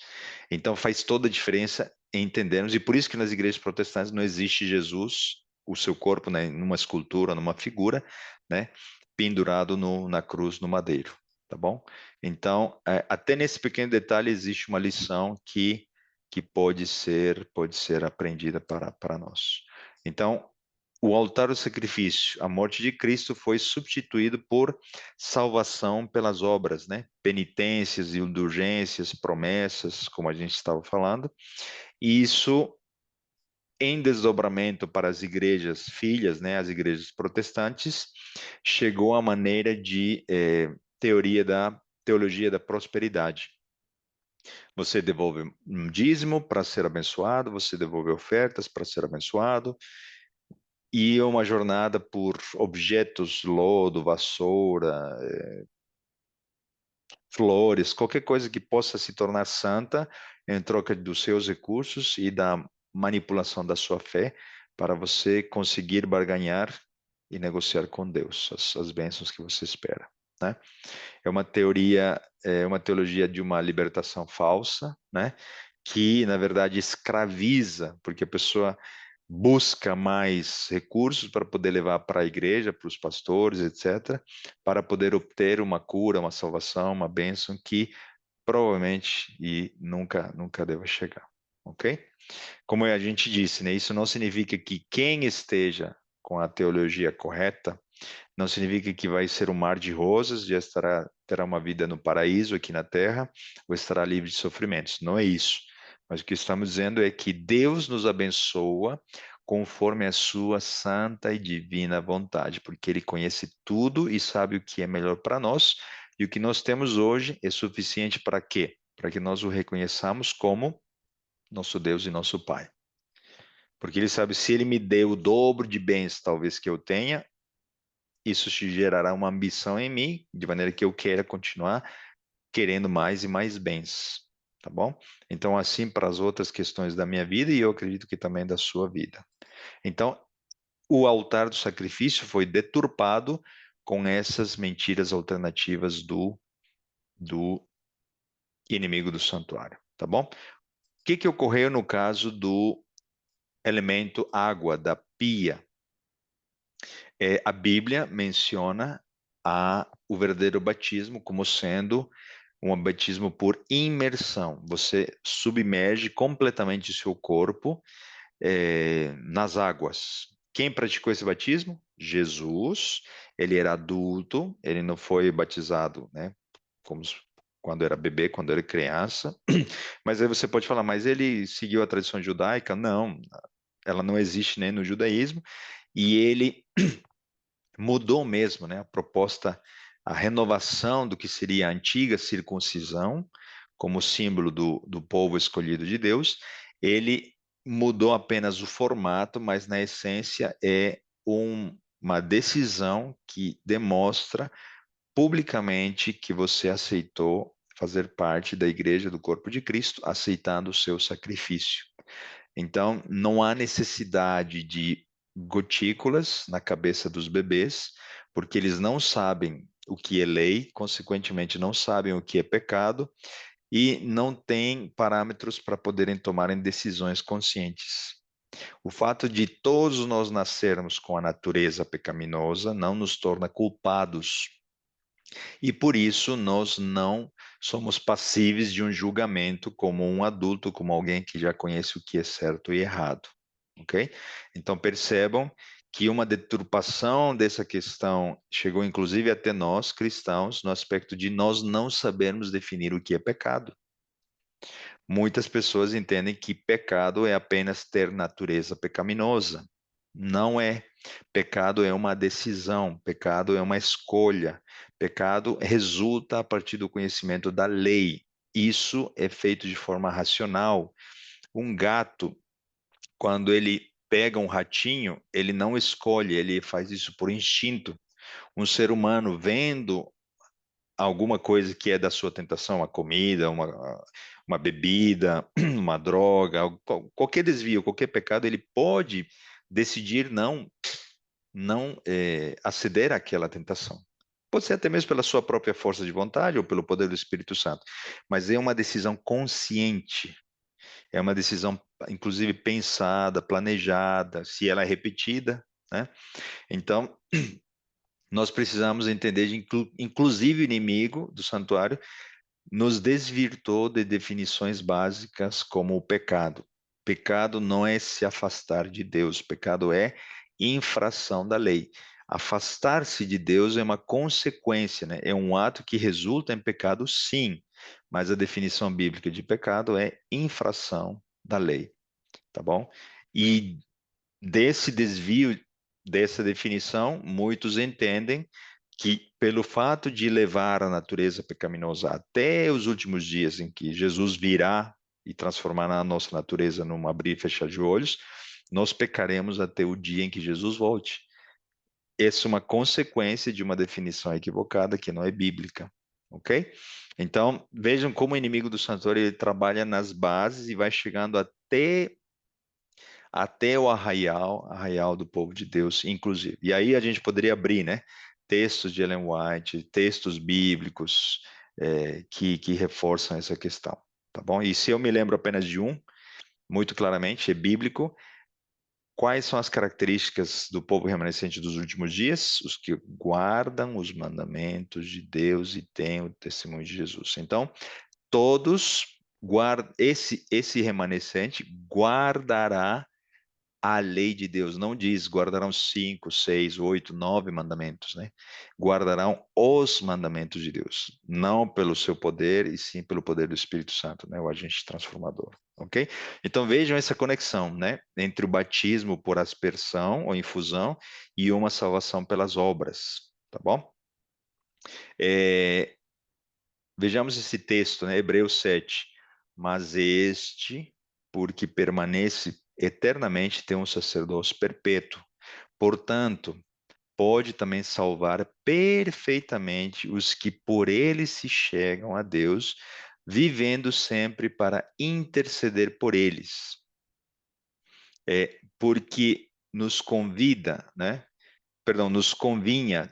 Então faz toda a diferença entendermos, e por isso que nas igrejas protestantes não existe Jesus, o seu corpo, né, numa escultura, numa figura, né, pendurado na cruz, no madeiro, tá bom? Então, até nesse pequeno detalhe existe uma lição que pode ser aprendida para nós. Então, o altar do sacrifício, a morte de Cristo foi substituído por salvação pelas obras, né? Penitências, indulgências, promessas, como a gente estava falando. E isso em desdobramento para as igrejas filhas, né, as igrejas protestantes, chegou à maneira de teologia da prosperidade. Você devolve um dízimo para ser abençoado, você devolve ofertas para ser abençoado, e uma jornada por objetos, lodo, vassoura, flores, qualquer coisa que possa se tornar santa em troca dos seus recursos e da manipulação da sua fé para você conseguir barganhar e negociar com Deus as bênçãos que você espera, né? É uma teologia de uma libertação falsa, né? Que na verdade escraviza, porque a pessoa busca mais recursos para poder levar para a igreja, para os pastores, etc., para poder obter uma cura, uma salvação, uma bênção que provavelmente e nunca deva chegar, ok? Como a gente disse, né, isso não significa que quem esteja com a teologia correta não significa que vai ser um mar de rosas, já terá uma vida no paraíso aqui na terra, ou estará livre de sofrimentos. Não é isso. Mas o que estamos dizendo é que Deus nos abençoa conforme a sua santa e divina vontade, porque Ele conhece tudo e sabe o que é melhor para nós, E o que nós temos hoje é suficiente para quê? Para que nós o reconheçamos como nosso Deus e nosso Pai. Porque ele sabe, se ele me deu o dobro de bens, talvez que eu tenha, isso gerará uma ambição em mim, de maneira que eu queira continuar querendo mais e mais bens, tá bom? Então, assim para as outras questões da minha vida e eu acredito que também da sua vida. Então, o altar do sacrifício foi deturpado com essas mentiras alternativas do inimigo do santuário, tá bom? O que ocorreu no caso do elemento água, da pia? A Bíblia menciona o verdadeiro batismo como sendo um batismo por imersão. Você submerge completamente seu corpo nas águas. Quem praticou esse batismo? Jesus. Ele era adulto, ele não foi batizado, né? Como quando era bebê, quando era criança. Mas aí você pode falar, mas ele seguiu a tradição judaica? Não, ela não existe nem no judaísmo. E ele mudou mesmo, né? A proposta, a renovação do que seria a antiga circuncisão, como símbolo do povo escolhido de Deus, ele mudou apenas o formato, mas na essência é uma decisão que demonstra publicamente que você aceitou fazer parte da igreja do corpo de Cristo, aceitando o seu sacrifício. Então, não há necessidade de gotículas na cabeça dos bebês, porque eles não sabem o que é lei, consequentemente, não sabem o que é pecado e não têm parâmetros para poderem tomarem decisões conscientes. O fato de todos nós nascermos com a natureza pecaminosa não nos torna culpados e por isso nós não somos passíveis de um julgamento como um adulto, como alguém que já conhece o que é certo e errado, ok? Então percebam que uma deturpação dessa questão chegou inclusive até nós cristãos no aspecto de nós não sabermos definir o que é pecado. Muitas pessoas entendem que pecado é apenas ter natureza pecaminosa. Não é. Pecado é uma decisão, pecado é uma escolha. Pecado resulta a partir do conhecimento da lei. Isso é feito de forma racional. Um gato, quando ele pega um ratinho, ele não escolhe, ele faz isso por instinto. Um ser humano vendo alguma coisa que é da sua tentação, uma comida, uma bebida, uma droga, qualquer desvio, qualquer pecado, ele pode decidir não aceder àquela tentação. Pode ser até mesmo pela sua própria força de vontade ou pelo poder do Espírito Santo, mas é uma decisão consciente, é uma decisão, inclusive, pensada, planejada, se ela é repetida, né? Então, nós precisamos entender, inclusive, o inimigo do santuário nos desvirtou de definições básicas como o pecado. Pecado não é se afastar de Deus, pecado é infração da lei. Afastar-se de Deus é uma consequência, né? É um ato que resulta em pecado, sim, mas a definição bíblica de pecado é infração da lei, tá bom? E desse desvio dessa definição, muitos entendem que pelo fato de levar a natureza pecaminosa até os últimos dias em que Jesus virá e transformará a nossa natureza num abrir e fechar de olhos, nós pecaremos até o dia em que Jesus volte. Essa é uma consequência de uma definição equivocada que não é bíblica, ok? Então, vejam como o inimigo do santuário ele trabalha nas bases e vai chegando até o arraial do povo de Deus, inclusive. E aí a gente poderia abrir, né? Textos de Ellen White, textos bíblicos que reforçam essa questão, tá bom? E se eu me lembro apenas de um, muito claramente, é bíblico. Quais são as características do povo remanescente dos últimos dias? Os que guardam os mandamentos de Deus e têm o testemunho de Jesus. Então, todos esse remanescente guardará a lei de Deus. Não diz guardarão 5, 6, 8, 9 mandamentos, né? Guardarão os mandamentos de Deus, não pelo seu poder e sim pelo poder do Espírito Santo, né? O agente transformador, ok? Então vejam essa conexão, né? Entre o batismo por aspersão ou infusão e uma salvação pelas obras, tá bom? Vejamos esse texto, né? Hebreus 7. Mas este, porque permanece eternamente, tem um sacerdócio perpétuo. Portanto, pode também salvar perfeitamente os que por ele se chegam a Deus, vivendo sempre para interceder por eles. Porque nos convida, né? Perdão, nos convinha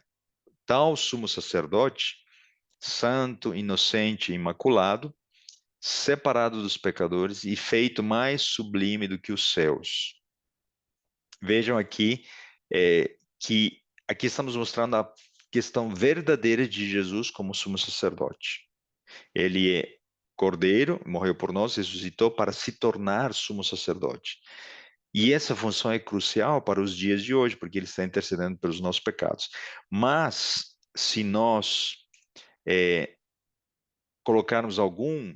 tal sumo sacerdote, santo, inocente e imaculado, separado dos pecadores e feito mais sublime do que os céus. Vejam aqui que aqui estamos mostrando a questão verdadeira de Jesus como sumo sacerdote. Ele é Cordeiro, morreu por nós, ressuscitou para se tornar sumo sacerdote. E essa função é crucial para os dias de hoje, porque ele está intercedendo pelos nossos pecados. Mas, se nós colocarmos algum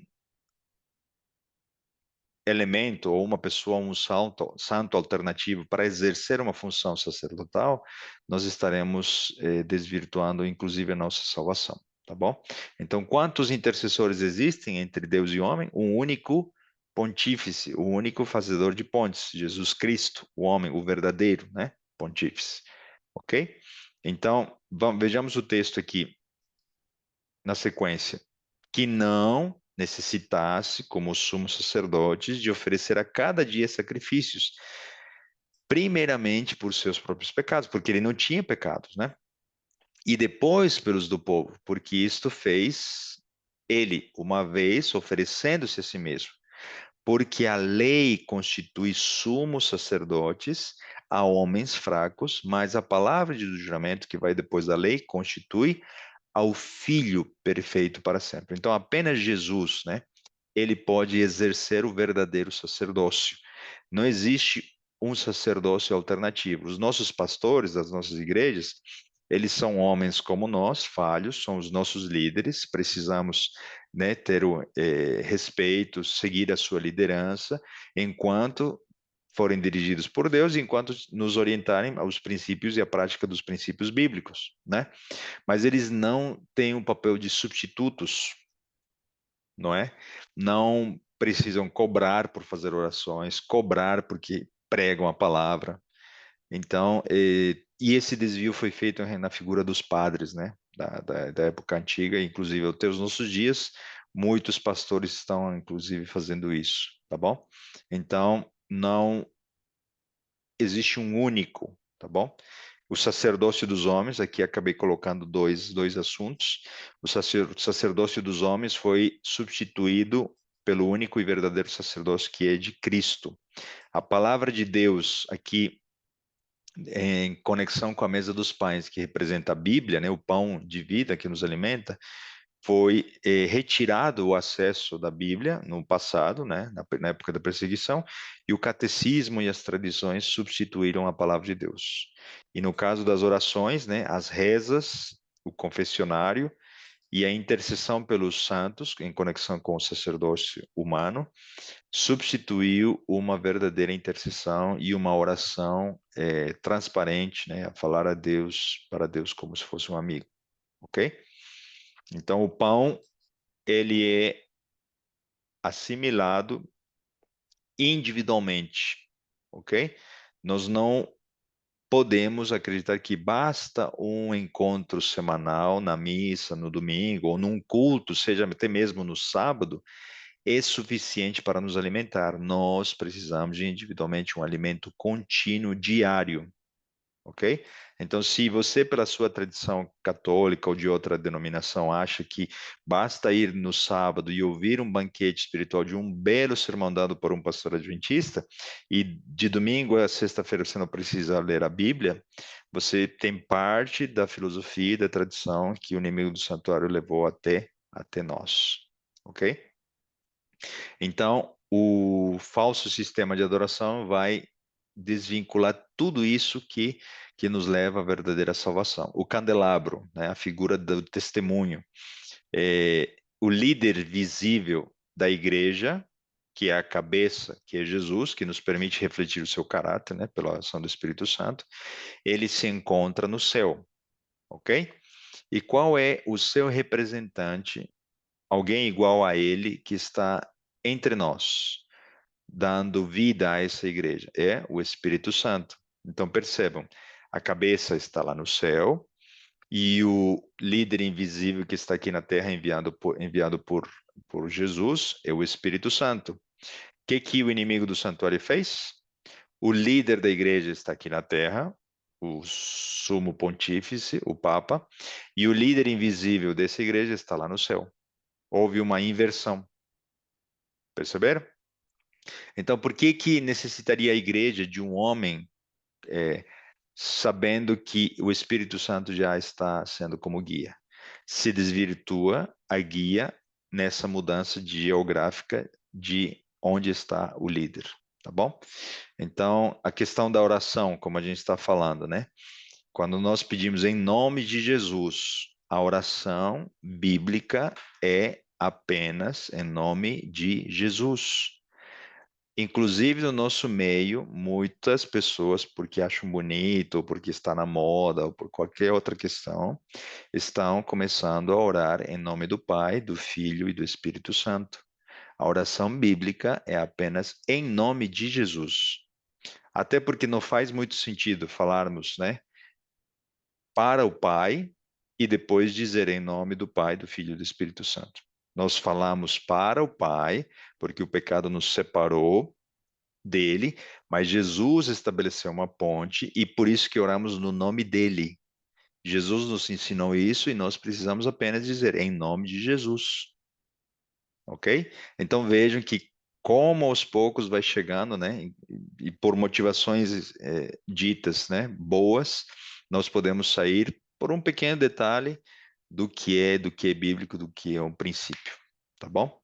elemento ou uma pessoa, um santo alternativo para exercer uma função sacerdotal, nós estaremos desvirtuando, inclusive, a nossa salvação, tá bom? Então, quantos intercessores existem entre Deus e homem? Um único pontífice, o único fazedor de pontes, Jesus Cristo, o homem, o verdadeiro, né? Pontífice, ok? Então, vejamos o texto aqui na sequência, que não necessitasse, como sumos sacerdotes, de oferecer a cada dia sacrifícios, primeiramente por seus próprios pecados, porque ele não tinha pecados, né? E depois pelos do povo, porque isto fez ele, uma vez, oferecendo-se a si mesmo. Porque a lei constitui sumos sacerdotes a homens fracos, mas a palavra de juramento que vai depois da lei constitui ao Filho perfeito para sempre. Então, apenas Jesus, né? Ele pode exercer o verdadeiro sacerdócio. Não existe um sacerdócio alternativo. Os nossos pastores das nossas igrejas, eles são homens como nós, falhos, são os nossos líderes, precisamos, né, ter o respeito, seguir a sua liderança, enquanto forem dirigidos por Deus, enquanto nos orientarem aos princípios e à prática dos princípios bíblicos, né? Mas eles não têm um papel de substitutos, não é? Não precisam cobrar por fazer orações, cobrar porque pregam a palavra. Então, e esse desvio foi feito na figura dos padres, né? Da época antiga, inclusive até os nossos dias, muitos pastores estão, inclusive, fazendo isso, tá bom? Então, não existe um único, tá bom? O sacerdócio dos homens, aqui acabei colocando dois assuntos. O sacerdócio dos homens foi substituído pelo único e verdadeiro sacerdócio que é de Cristo. A palavra de Deus, aqui em conexão com a mesa dos pães, que representa a Bíblia, né, o pão de vida que nos alimenta, foi retirado o acesso da Bíblia no passado, né, na época da perseguição, e o catecismo e as tradições substituíram a palavra de Deus. E no caso das orações, né, as rezas, o confessionário e a intercessão pelos santos, em conexão com o sacerdócio humano, substituiu uma verdadeira intercessão e uma oração transparente, né, a falar a Deus, para Deus como se fosse um amigo, ok? Então, o pão ele é assimilado individualmente, ok? Nós não podemos acreditar que basta um encontro semanal na missa, no domingo, ou num culto, seja até mesmo no sábado, é suficiente para nos alimentar. Nós precisamos de individualmente um alimento contínuo, diário. Ok? Então, se você, pela sua tradição católica ou de outra denominação, acha que basta ir no sábado e ouvir um banquete espiritual de um belo sermão dado por um pastor adventista, e de domingo a sexta-feira você não precisa ler a Bíblia, você tem parte da filosofia e da tradição que o inimigo do santuário levou até nós. Ok? Então, o falso sistema de adoração vai desvincular tudo isso que nos leva à verdadeira salvação. O candelabro, né, a figura do testemunho, o líder visível da igreja, que é a cabeça, que é Jesus, que nos permite refletir o seu caráter, né, pela ação do Espírito Santo, ele se encontra no céu, ok? E qual é o seu representante alguém igual a ele que está entre nós, dando vida a essa igreja. É o Espírito Santo. Então percebam, a cabeça está lá no céu e o líder invisível que está aqui na terra, enviado por Jesus, é o Espírito Santo. O que o inimigo do santuário fez? O líder da igreja está aqui na terra, o sumo pontífice, o Papa, e o líder invisível dessa igreja está lá no céu. Houve uma inversão. Perceberam? Então, por que necessitaria a igreja de um homem, sabendo que o Espírito Santo já está sendo como guia? Se desvirtua a guia nessa mudança geográfica de onde está o líder, tá bom? Então, a questão da oração, como a gente está falando, né? Quando nós pedimos em nome de Jesus, a oração bíblica é apenas em nome de Jesus. Inclusive no nosso meio, muitas pessoas, porque acham bonito, ou porque está na moda, ou por qualquer outra questão, estão começando a orar em nome do Pai, do Filho e do Espírito Santo. A oração bíblica é apenas em nome de Jesus. Até porque não faz muito sentido falarmos, né, para o Pai e depois dizer em nome do Pai, do Filho e do Espírito Santo. Nós falamos para o Pai, porque o pecado nos separou dele, mas Jesus estabeleceu uma ponte e por isso que oramos no nome dele. Jesus nos ensinou isso e nós precisamos apenas dizer em nome de Jesus, ok? Então vejam que como aos poucos vai chegando, né? E por motivações ditas, né, boas, nós podemos sair por um pequeno detalhe do que é bíblico, do que é um princípio, tá bom?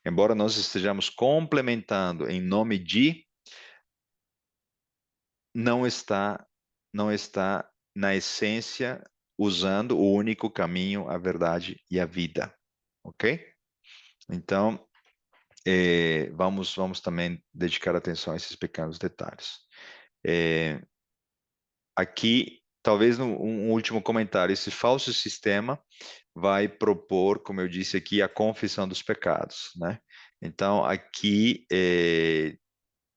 Embora nós estejamos complementando em nome de, não está, não está na essência usando o único caminho, a verdade e a vida, ok? Então, vamos também dedicar atenção a esses pequenos detalhes. É, aqui, talvez um último comentário, esse falso sistema vai propor, como eu disse aqui, a confissão dos pecados, né? Então, aqui,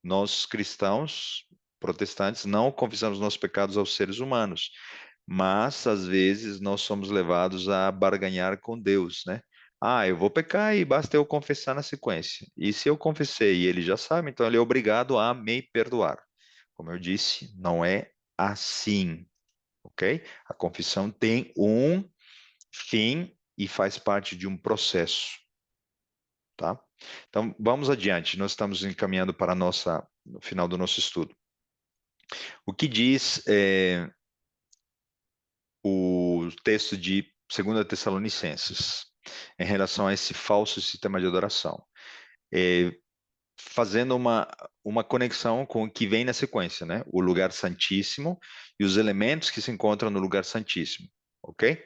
nós cristãos protestantes não confessamos nossos pecados aos seres humanos, mas às vezes nós somos levados a barganhar com Deus, né? Ah, eu vou pecar e basta eu confessar na sequência. E se eu confessei e ele já sabe, então ele é obrigado a me perdoar. Como eu disse, não é assim, ok? A confissão tem um fim e faz parte de um processo, tá? Então, vamos adiante. Nós estamos encaminhando para no final do nosso estudo. O que diz o texto de 2 Tessalonicenses em relação a esse falso sistema de adoração? É, fazendo uma conexão com o que vem na sequência, né? O lugar santíssimo e os elementos que se encontram no lugar santíssimo, ok?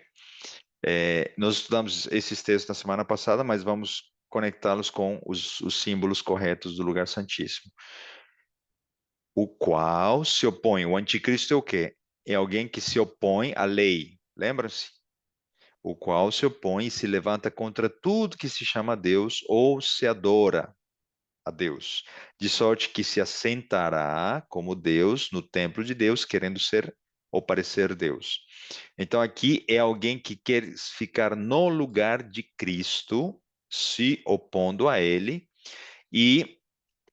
Nós estudamos esses textos na semana passada, mas vamos conectá-los com os símbolos corretos do lugar santíssimo. O qual se opõe. O anticristo é o quê? É alguém que se opõe à lei. Lembra-se? O qual se opõe e se levanta contra tudo que se chama Deus ou se adora a Deus, de sorte que se assentará como Deus no templo de Deus, querendo ser ou parecer Deus. Então aqui é alguém que quer ficar no lugar de Cristo, se opondo a ele, e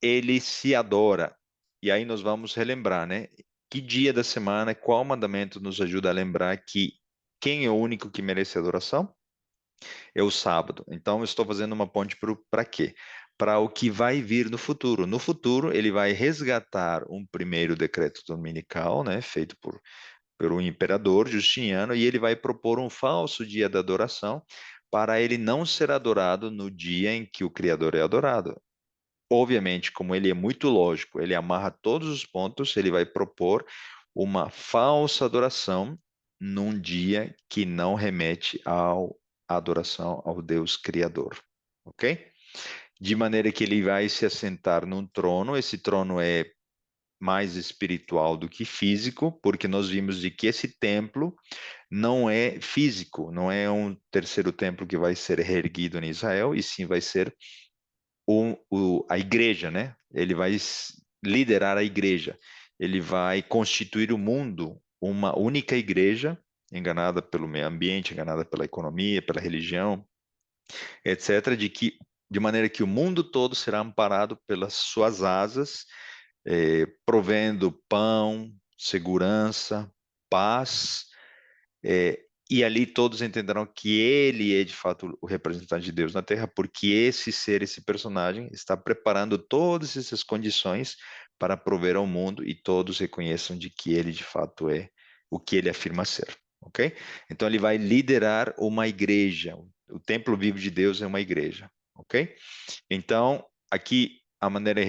ele se adora. E aí nós vamos relembrar, né? Que dia da semana, qual mandamento nos ajuda a lembrar que quem é o único que merece adoração? É o sábado. Então, eu estou fazendo uma ponte para quê? Para o que vai vir no futuro. No futuro, ele vai resgatar um primeiro decreto dominical, né, feito pelo imperador Justiniano, e ele vai propor um falso dia da adoração para ele não ser adorado no dia em que o Criador é adorado. Obviamente, como ele é muito lógico, ele amarra todos os pontos, ele vai propor uma falsa adoração num dia que não remete à adoração ao Deus Criador, ok? De maneira que ele vai se assentar num trono, esse trono é mais espiritual do que físico, porque nós vimos de que esse templo não é físico, não é um terceiro templo que vai ser reerguido em Israel, e sim vai ser a igreja, né? Ele vai liderar a igreja, ele vai constituir o mundo uma única igreja, enganada pelo meio ambiente, enganada pela economia, pela religião, etc., de maneira que o mundo todo será amparado pelas suas asas, provendo pão, segurança, paz, e ali todos entenderão que ele é de fato o representante de Deus na Terra, porque esse ser, esse personagem, está preparando todas essas condições para prover ao mundo e todos reconheçam de que ele de fato é o que ele afirma ser, ok? Então ele vai liderar uma igreja. O templo vivo de Deus é uma igreja, ok? Então, aqui a maneira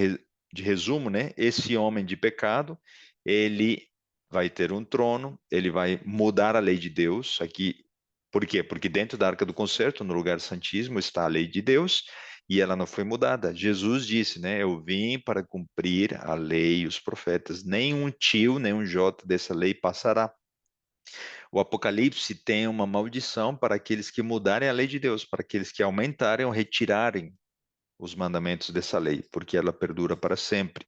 de resumo, né? Esse homem de pecado, ele vai ter um trono, ele vai mudar a lei de Deus. Aqui, por quê? Porque dentro da Arca do Concerto, no lugar santíssimo, está a lei de Deus e ela não foi mudada. Jesus disse, né? Eu vim para cumprir a lei e os profetas. Nenhum tio, nenhum jota dessa lei passará. O Apocalipse tem uma maldição para aqueles que mudarem a lei de Deus, para aqueles que aumentarem ou retirarem os mandamentos dessa lei, porque ela perdura para sempre,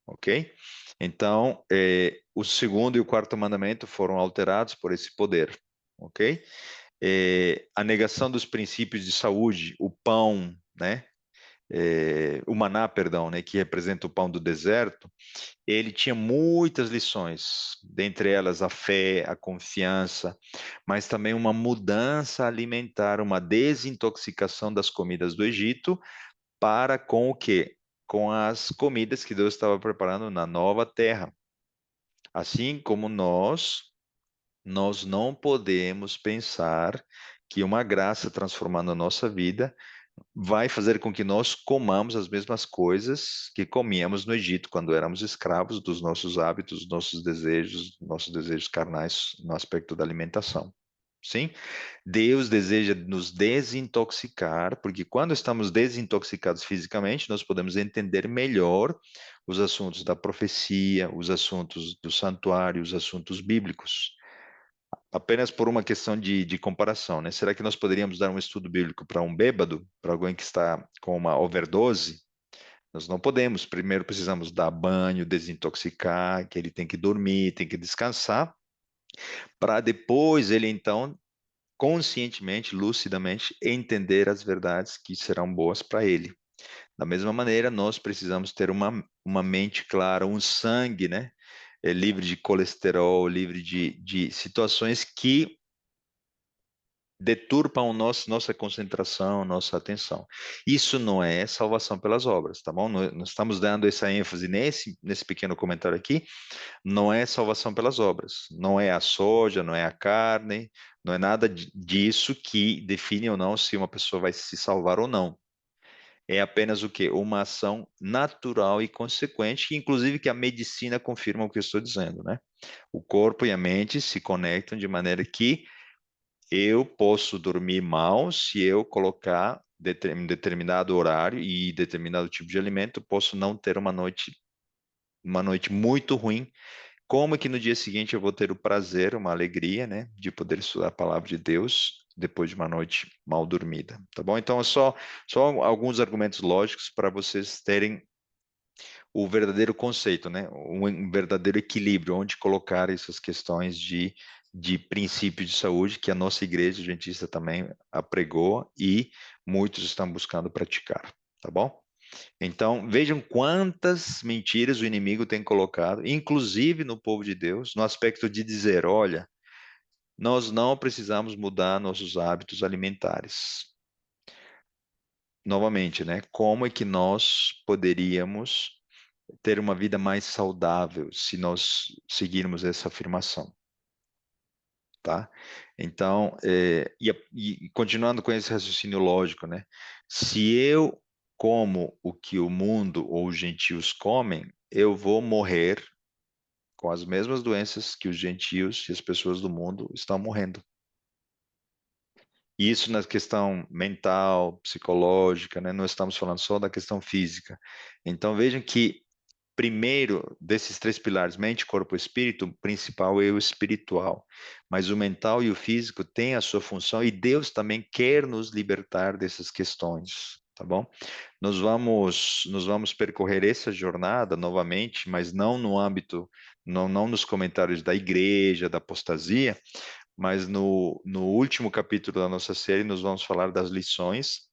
ok? Então, o segundo e o quarto mandamento foram alterados por esse poder, ok? A negação dos princípios de saúde, o pão, né? O maná, perdão, né? Que representa o pão do deserto, ele tinha muitas lições, dentre elas a fé, a confiança, mas também uma mudança alimentar, uma desintoxicação das comidas do Egito para com o quê? Com as comidas que Deus estava preparando na nova terra. Assim como nós não podemos pensar que uma graça transformando a nossa vida vai fazer com que nós comamos as mesmas coisas que comíamos no Egito quando éramos escravos dos nossos desejos carnais no aspecto da alimentação. Sim? Deus deseja nos desintoxicar, porque quando estamos desintoxicados fisicamente, nós podemos entender melhor os assuntos da profecia, os assuntos do santuário, os assuntos bíblicos. Apenas por uma questão de comparação, né? Será que nós poderíamos dar um estudo bíblico para um bêbado, para alguém que está com uma overdose? Nós não podemos. Primeiro precisamos dar banho, desintoxicar, que ele tem que dormir, tem que descansar, para depois ele então conscientemente, lucidamente, entender as verdades que serão boas para ele. Da mesma maneira, nós precisamos ter uma mente clara, um sangue, né? Livre de colesterol, livre de situações que deturpam nossa concentração, nossa atenção. Isso não é salvação pelas obras, tá bom? Nós estamos dando essa ênfase nesse pequeno comentário aqui, não é salvação pelas obras, não é a soja, não é a carne, não é nada disso que define ou não se uma pessoa vai se salvar ou não. É apenas o quê? Uma ação natural e consequente, inclusive que a medicina confirma o que eu estou dizendo, né? O corpo e a mente se conectam de maneira que eu posso dormir mal se eu colocar determinado horário e determinado tipo de alimento, posso não ter uma noite muito ruim. Como é que no dia seguinte eu vou ter o prazer, uma alegria, né, de poder estudar a palavra de Deus depois de uma noite mal dormida, tá bom? Então, é só alguns argumentos lógicos para vocês terem o verdadeiro conceito, né? Um verdadeiro equilíbrio, onde colocar essas questões de princípio de saúde que a nossa igreja adventista também apregou e muitos estão buscando praticar, tá bom? Então, vejam quantas mentiras o inimigo tem colocado, inclusive no povo de Deus, no aspecto de dizer, olha, nós não precisamos mudar nossos hábitos alimentares. Novamente, né? Como é que nós poderíamos ter uma vida mais saudável se nós seguirmos essa afirmação, tá? Então, e continuando com esse raciocínio lógico, né? Se eu como o que o mundo ou os gentios comem, eu vou morrer com as mesmas doenças que os gentios e as pessoas do mundo estão morrendo. E isso na questão mental, psicológica, né? Não estamos falando só da questão física. Então vejam que primeiro desses três pilares, mente, corpo e espírito, o principal é o espiritual. Mas o mental e o físico têm a sua função e Deus também quer nos libertar dessas questões, tá bom? Nós vamos percorrer essa jornada novamente, mas não no âmbito, não nos comentários da igreja, da apostasia, mas no último capítulo da nossa série, nós vamos falar das lições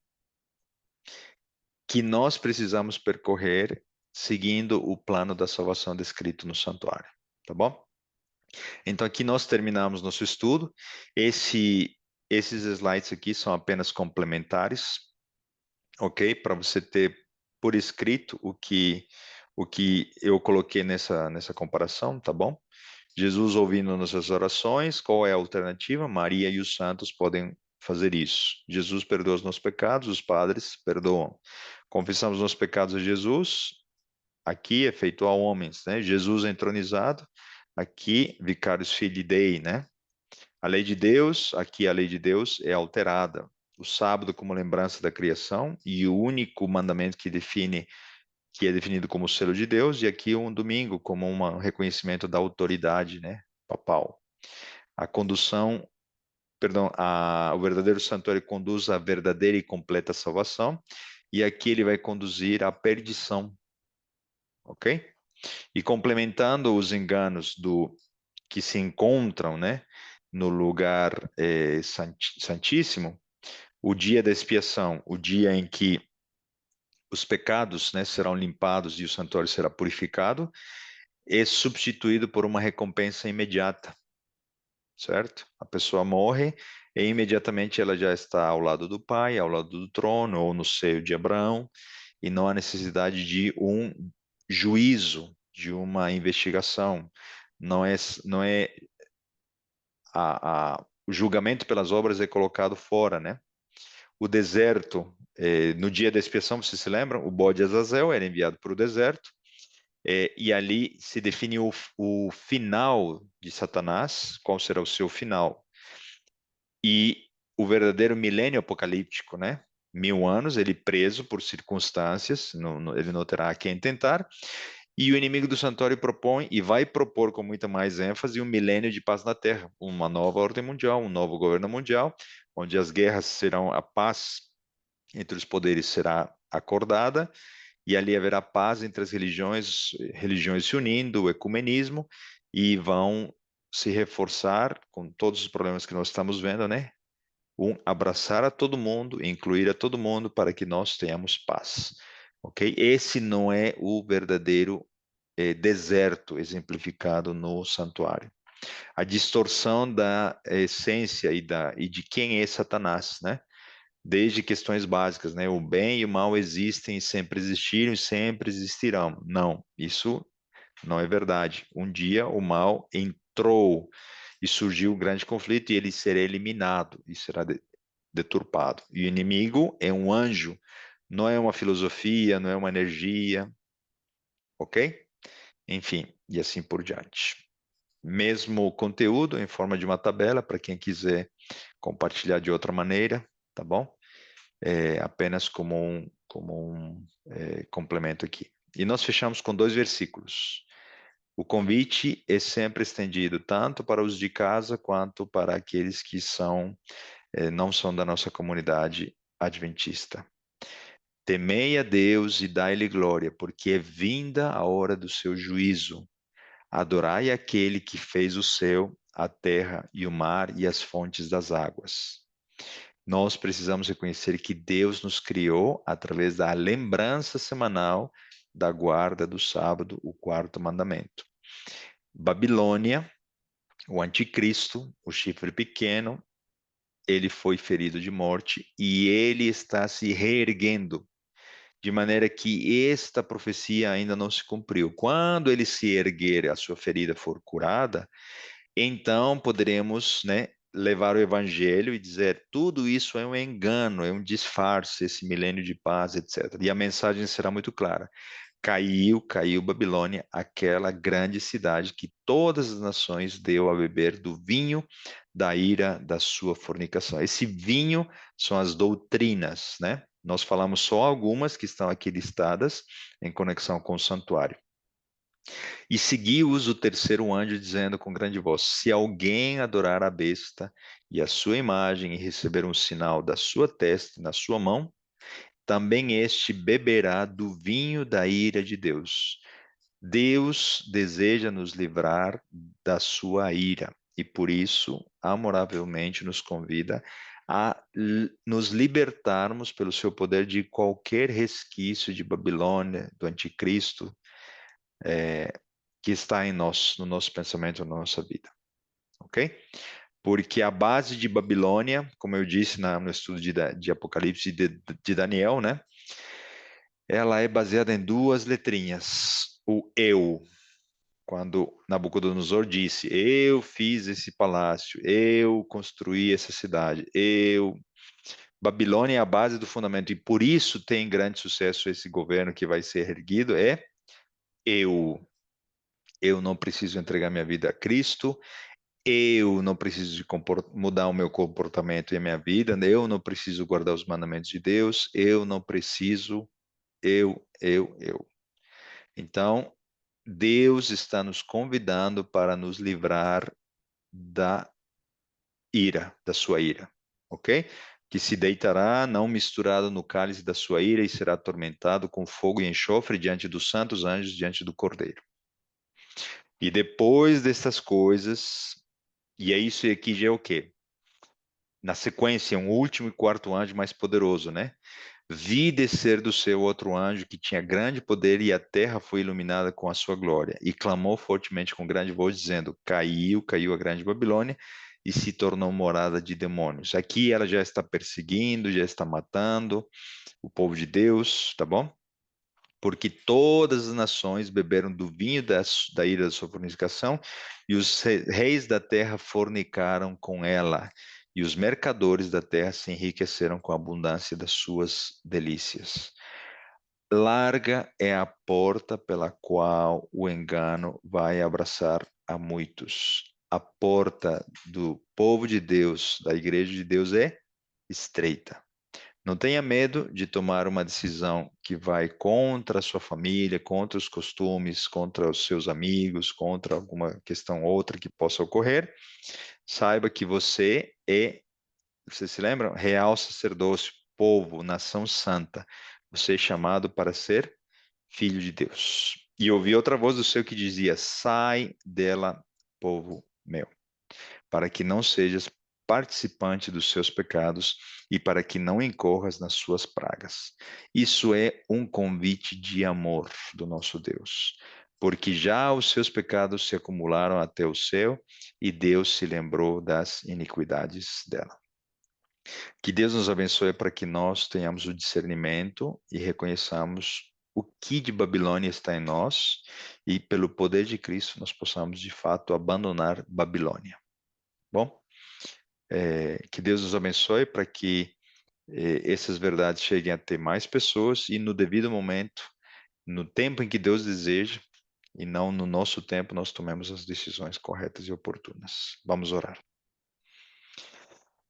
que nós precisamos percorrer seguindo o plano da salvação descrito no santuário, tá bom? Então aqui nós terminamos nosso estudo. Esses slides aqui são apenas complementares, ok? Para você ter por escrito o que eu coloquei nessa comparação, tá bom? Jesus ouvindo nossas orações, qual é a alternativa? Maria e os santos podem fazer isso. Jesus perdoa os nossos pecados, os padres perdoam. Confessamos nossos pecados a Jesus, aqui é feito a homens, né? Jesus é entronizado, aqui vicarius filii Dei, né? A lei de Deus, aqui a lei de Deus é alterada. O sábado como lembrança da criação e o único mandamento que é definido como o selo de Deus, e aqui um domingo como um reconhecimento da autoridade, né, papal. A condução, perdão, o verdadeiro santuário conduz à verdadeira e completa salvação, e aqui ele vai conduzir à perdição, ok? E complementando os enganos que se encontram, né, no lugar santíssimo, o dia da expiação, o dia em que os pecados, né, serão limpados e o santuário será purificado, é substituído por uma recompensa imediata, certo? A pessoa morre e imediatamente ela já está ao lado do Pai, ao lado do trono ou no seio de Abraão, e não há necessidade de um juízo, de uma investigação. Não é o julgamento pelas obras é colocado fora, né? O deserto, no dia da expiação, vocês se lembram? O bode Azazel era enviado para o deserto, e ali se define o final de Satanás, qual será o seu final. E o verdadeiro milênio apocalíptico, né? 1000 anos, ele preso por circunstâncias, ele não terá a quem tentar, e o inimigo do santuário propõe e vai propor com muita mais ênfase um milênio de paz na Terra, uma nova ordem mundial, um novo governo mundial, onde as guerras serão, a paz entre os poderes será acordada, e ali haverá paz entre as religiões se unindo, o ecumenismo, e vão se reforçar com todos os problemas que nós estamos vendo, né? Abraçar a todo mundo, incluir a todo mundo para que nós tenhamos paz, ok? Esse não é o verdadeiro deserto exemplificado no santuário. A distorção da essência e de quem é Satanás, né? Desde questões básicas, né? O bem e o mal existem, sempre existiram e sempre existirão. Não, isso não é verdade. Um dia o mal entrou e surgiu um grande conflito e ele será eliminado e será deturpado. E o inimigo é um anjo, não é uma filosofia, não é uma energia, ok? Enfim, e assim por diante. Mesmo conteúdo em forma de uma tabela para quem quiser compartilhar de outra maneira, tá bom? Apenas como um complemento aqui. E nós fechamos com 2 versículos. O convite é sempre estendido tanto para os de casa quanto para aqueles que não são da nossa comunidade adventista. Temei a Deus e dai-lhe glória, porque é vinda a hora do seu juízo. Adorai aquele que fez o céu, a terra e o mar e as fontes das águas. Nós precisamos reconhecer que Deus nos criou através da lembrança semanal da guarda do sábado, o quarto mandamento. Babilônia, o anticristo, o chifre pequeno, ele foi ferido de morte e ele está se reerguendo, de maneira que esta profecia ainda não se cumpriu. Quando ele se erguer, a sua ferida for curada, então poderemos, né, levar o evangelho e dizer tudo isso é um engano, é um disfarce, esse milênio de paz, etc. E a mensagem será muito clara. Caiu Babilônia, aquela grande cidade que todas as nações deu a beber do vinho da ira da sua fornicação. Esse vinho são as doutrinas, né? Nós falamos só algumas que estão aqui listadas em conexão com o santuário. E seguiu-os o terceiro anjo, dizendo com grande voz: Se alguém adorar a besta e a sua imagem e receber um sinal da sua testa e na sua mão, também este beberá do vinho da ira de Deus. Deus deseja nos livrar da sua ira e por isso, amoravelmente, nos convida a nos libertarmos pelo seu poder de qualquer resquício de Babilônia, do anticristo, que está em nós, no nosso pensamento, na nossa vida, ok? Porque a base de Babilônia, como eu disse no estudo de Apocalipse de Daniel, né? Ela é baseada em duas letrinhas. O eu, quando Nabucodonosor disse: Eu fiz esse palácio, eu construí essa cidade, eu. Babilônia é a base do fundamento, e por isso tem grande sucesso esse governo que vai ser erguido, é eu. Eu não preciso entregar minha vida a Cristo, eu não preciso de mudar o meu comportamento e a minha vida, eu não preciso guardar os mandamentos de Deus, eu não preciso, eu. Então, Deus está nos convidando para nos livrar da ira, da sua ira, ok? Que se deitará não misturado no cálice da sua ira e será atormentado com fogo e enxofre diante dos santos anjos, diante do Cordeiro. E depois dessas coisas, e é isso aqui já é o quê? Na sequência, um último e quarto anjo mais poderoso, né? Vi descer do céu outro anjo que tinha grande poder e a terra foi iluminada com a sua glória. E clamou fortemente com grande voz, dizendo: caiu a grande Babilônia e se tornou morada de demônios. Aqui ela já está perseguindo, já está matando o povo de Deus, tá bom? Porque todas as nações beberam do vinho da ira da sua fornicação, e os reis da terra fornicaram com ela, e os mercadores da terra se enriqueceram com a abundância das suas delícias. Larga é a porta pela qual o engano vai abraçar a muitos. A porta do povo de Deus, da igreja de Deus, é estreita. Não tenha medo de tomar uma decisão que vai contra a sua família, contra os costumes, contra os seus amigos, contra alguma questão outra que possa ocorrer. Saiba que vocês se lembram? Real sacerdócio, povo, nação santa. Você é chamado para ser filho de Deus. E ouvi outra voz do céu que dizia: Sai dela, povo meu, para que não sejas participante dos seus pecados e para que não incorras nas suas pragas. Isso é um convite de amor do nosso Deus, porque já os seus pecados se acumularam até o céu e Deus se lembrou das iniquidades dela. Que Deus nos abençoe para que nós tenhamos o discernimento e reconheçamos o que de Babilônia está em nós e, pelo poder de Cristo, nós possamos de fato abandonar Babilônia. Bom? Que Deus nos abençoe para que essas verdades cheguem a ter mais pessoas e no devido momento, no tempo em que Deus deseja, e não no nosso tempo, nós tomemos as decisões corretas e oportunas. Vamos orar.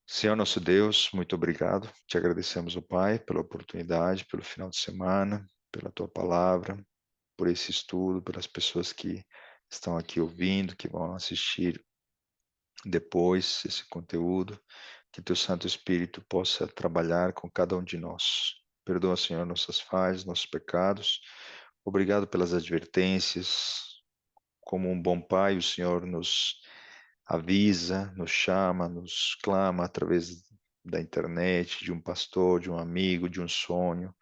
Senhor nosso Deus, muito obrigado. Te agradecemos, ó Pai, pela oportunidade, pelo final de semana, pela tua palavra, por esse estudo, pelas pessoas que estão aqui ouvindo, que vão assistir depois esse conteúdo. Que teu Santo Espírito possa trabalhar com cada um de nós. Perdoa, Senhor, nossas falhas, nossos pecados. Obrigado pelas advertências. Como um bom pai, o Senhor nos avisa, nos chama, nos clama através da internet, de um pastor, de um amigo, de um sonho,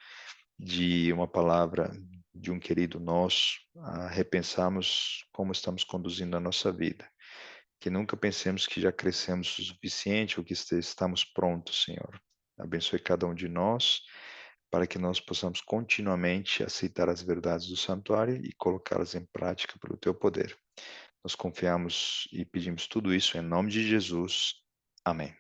de uma palavra de um querido nosso, a repensarmos como estamos conduzindo a nossa vida. Que nunca pensemos que já crescemos o suficiente ou que estamos prontos, Senhor. Abençoe cada um de nós, para que nós possamos continuamente aceitar as verdades do santuário e colocá-las em prática pelo teu poder. Nós confiamos e pedimos tudo isso em nome de Jesus. Amém.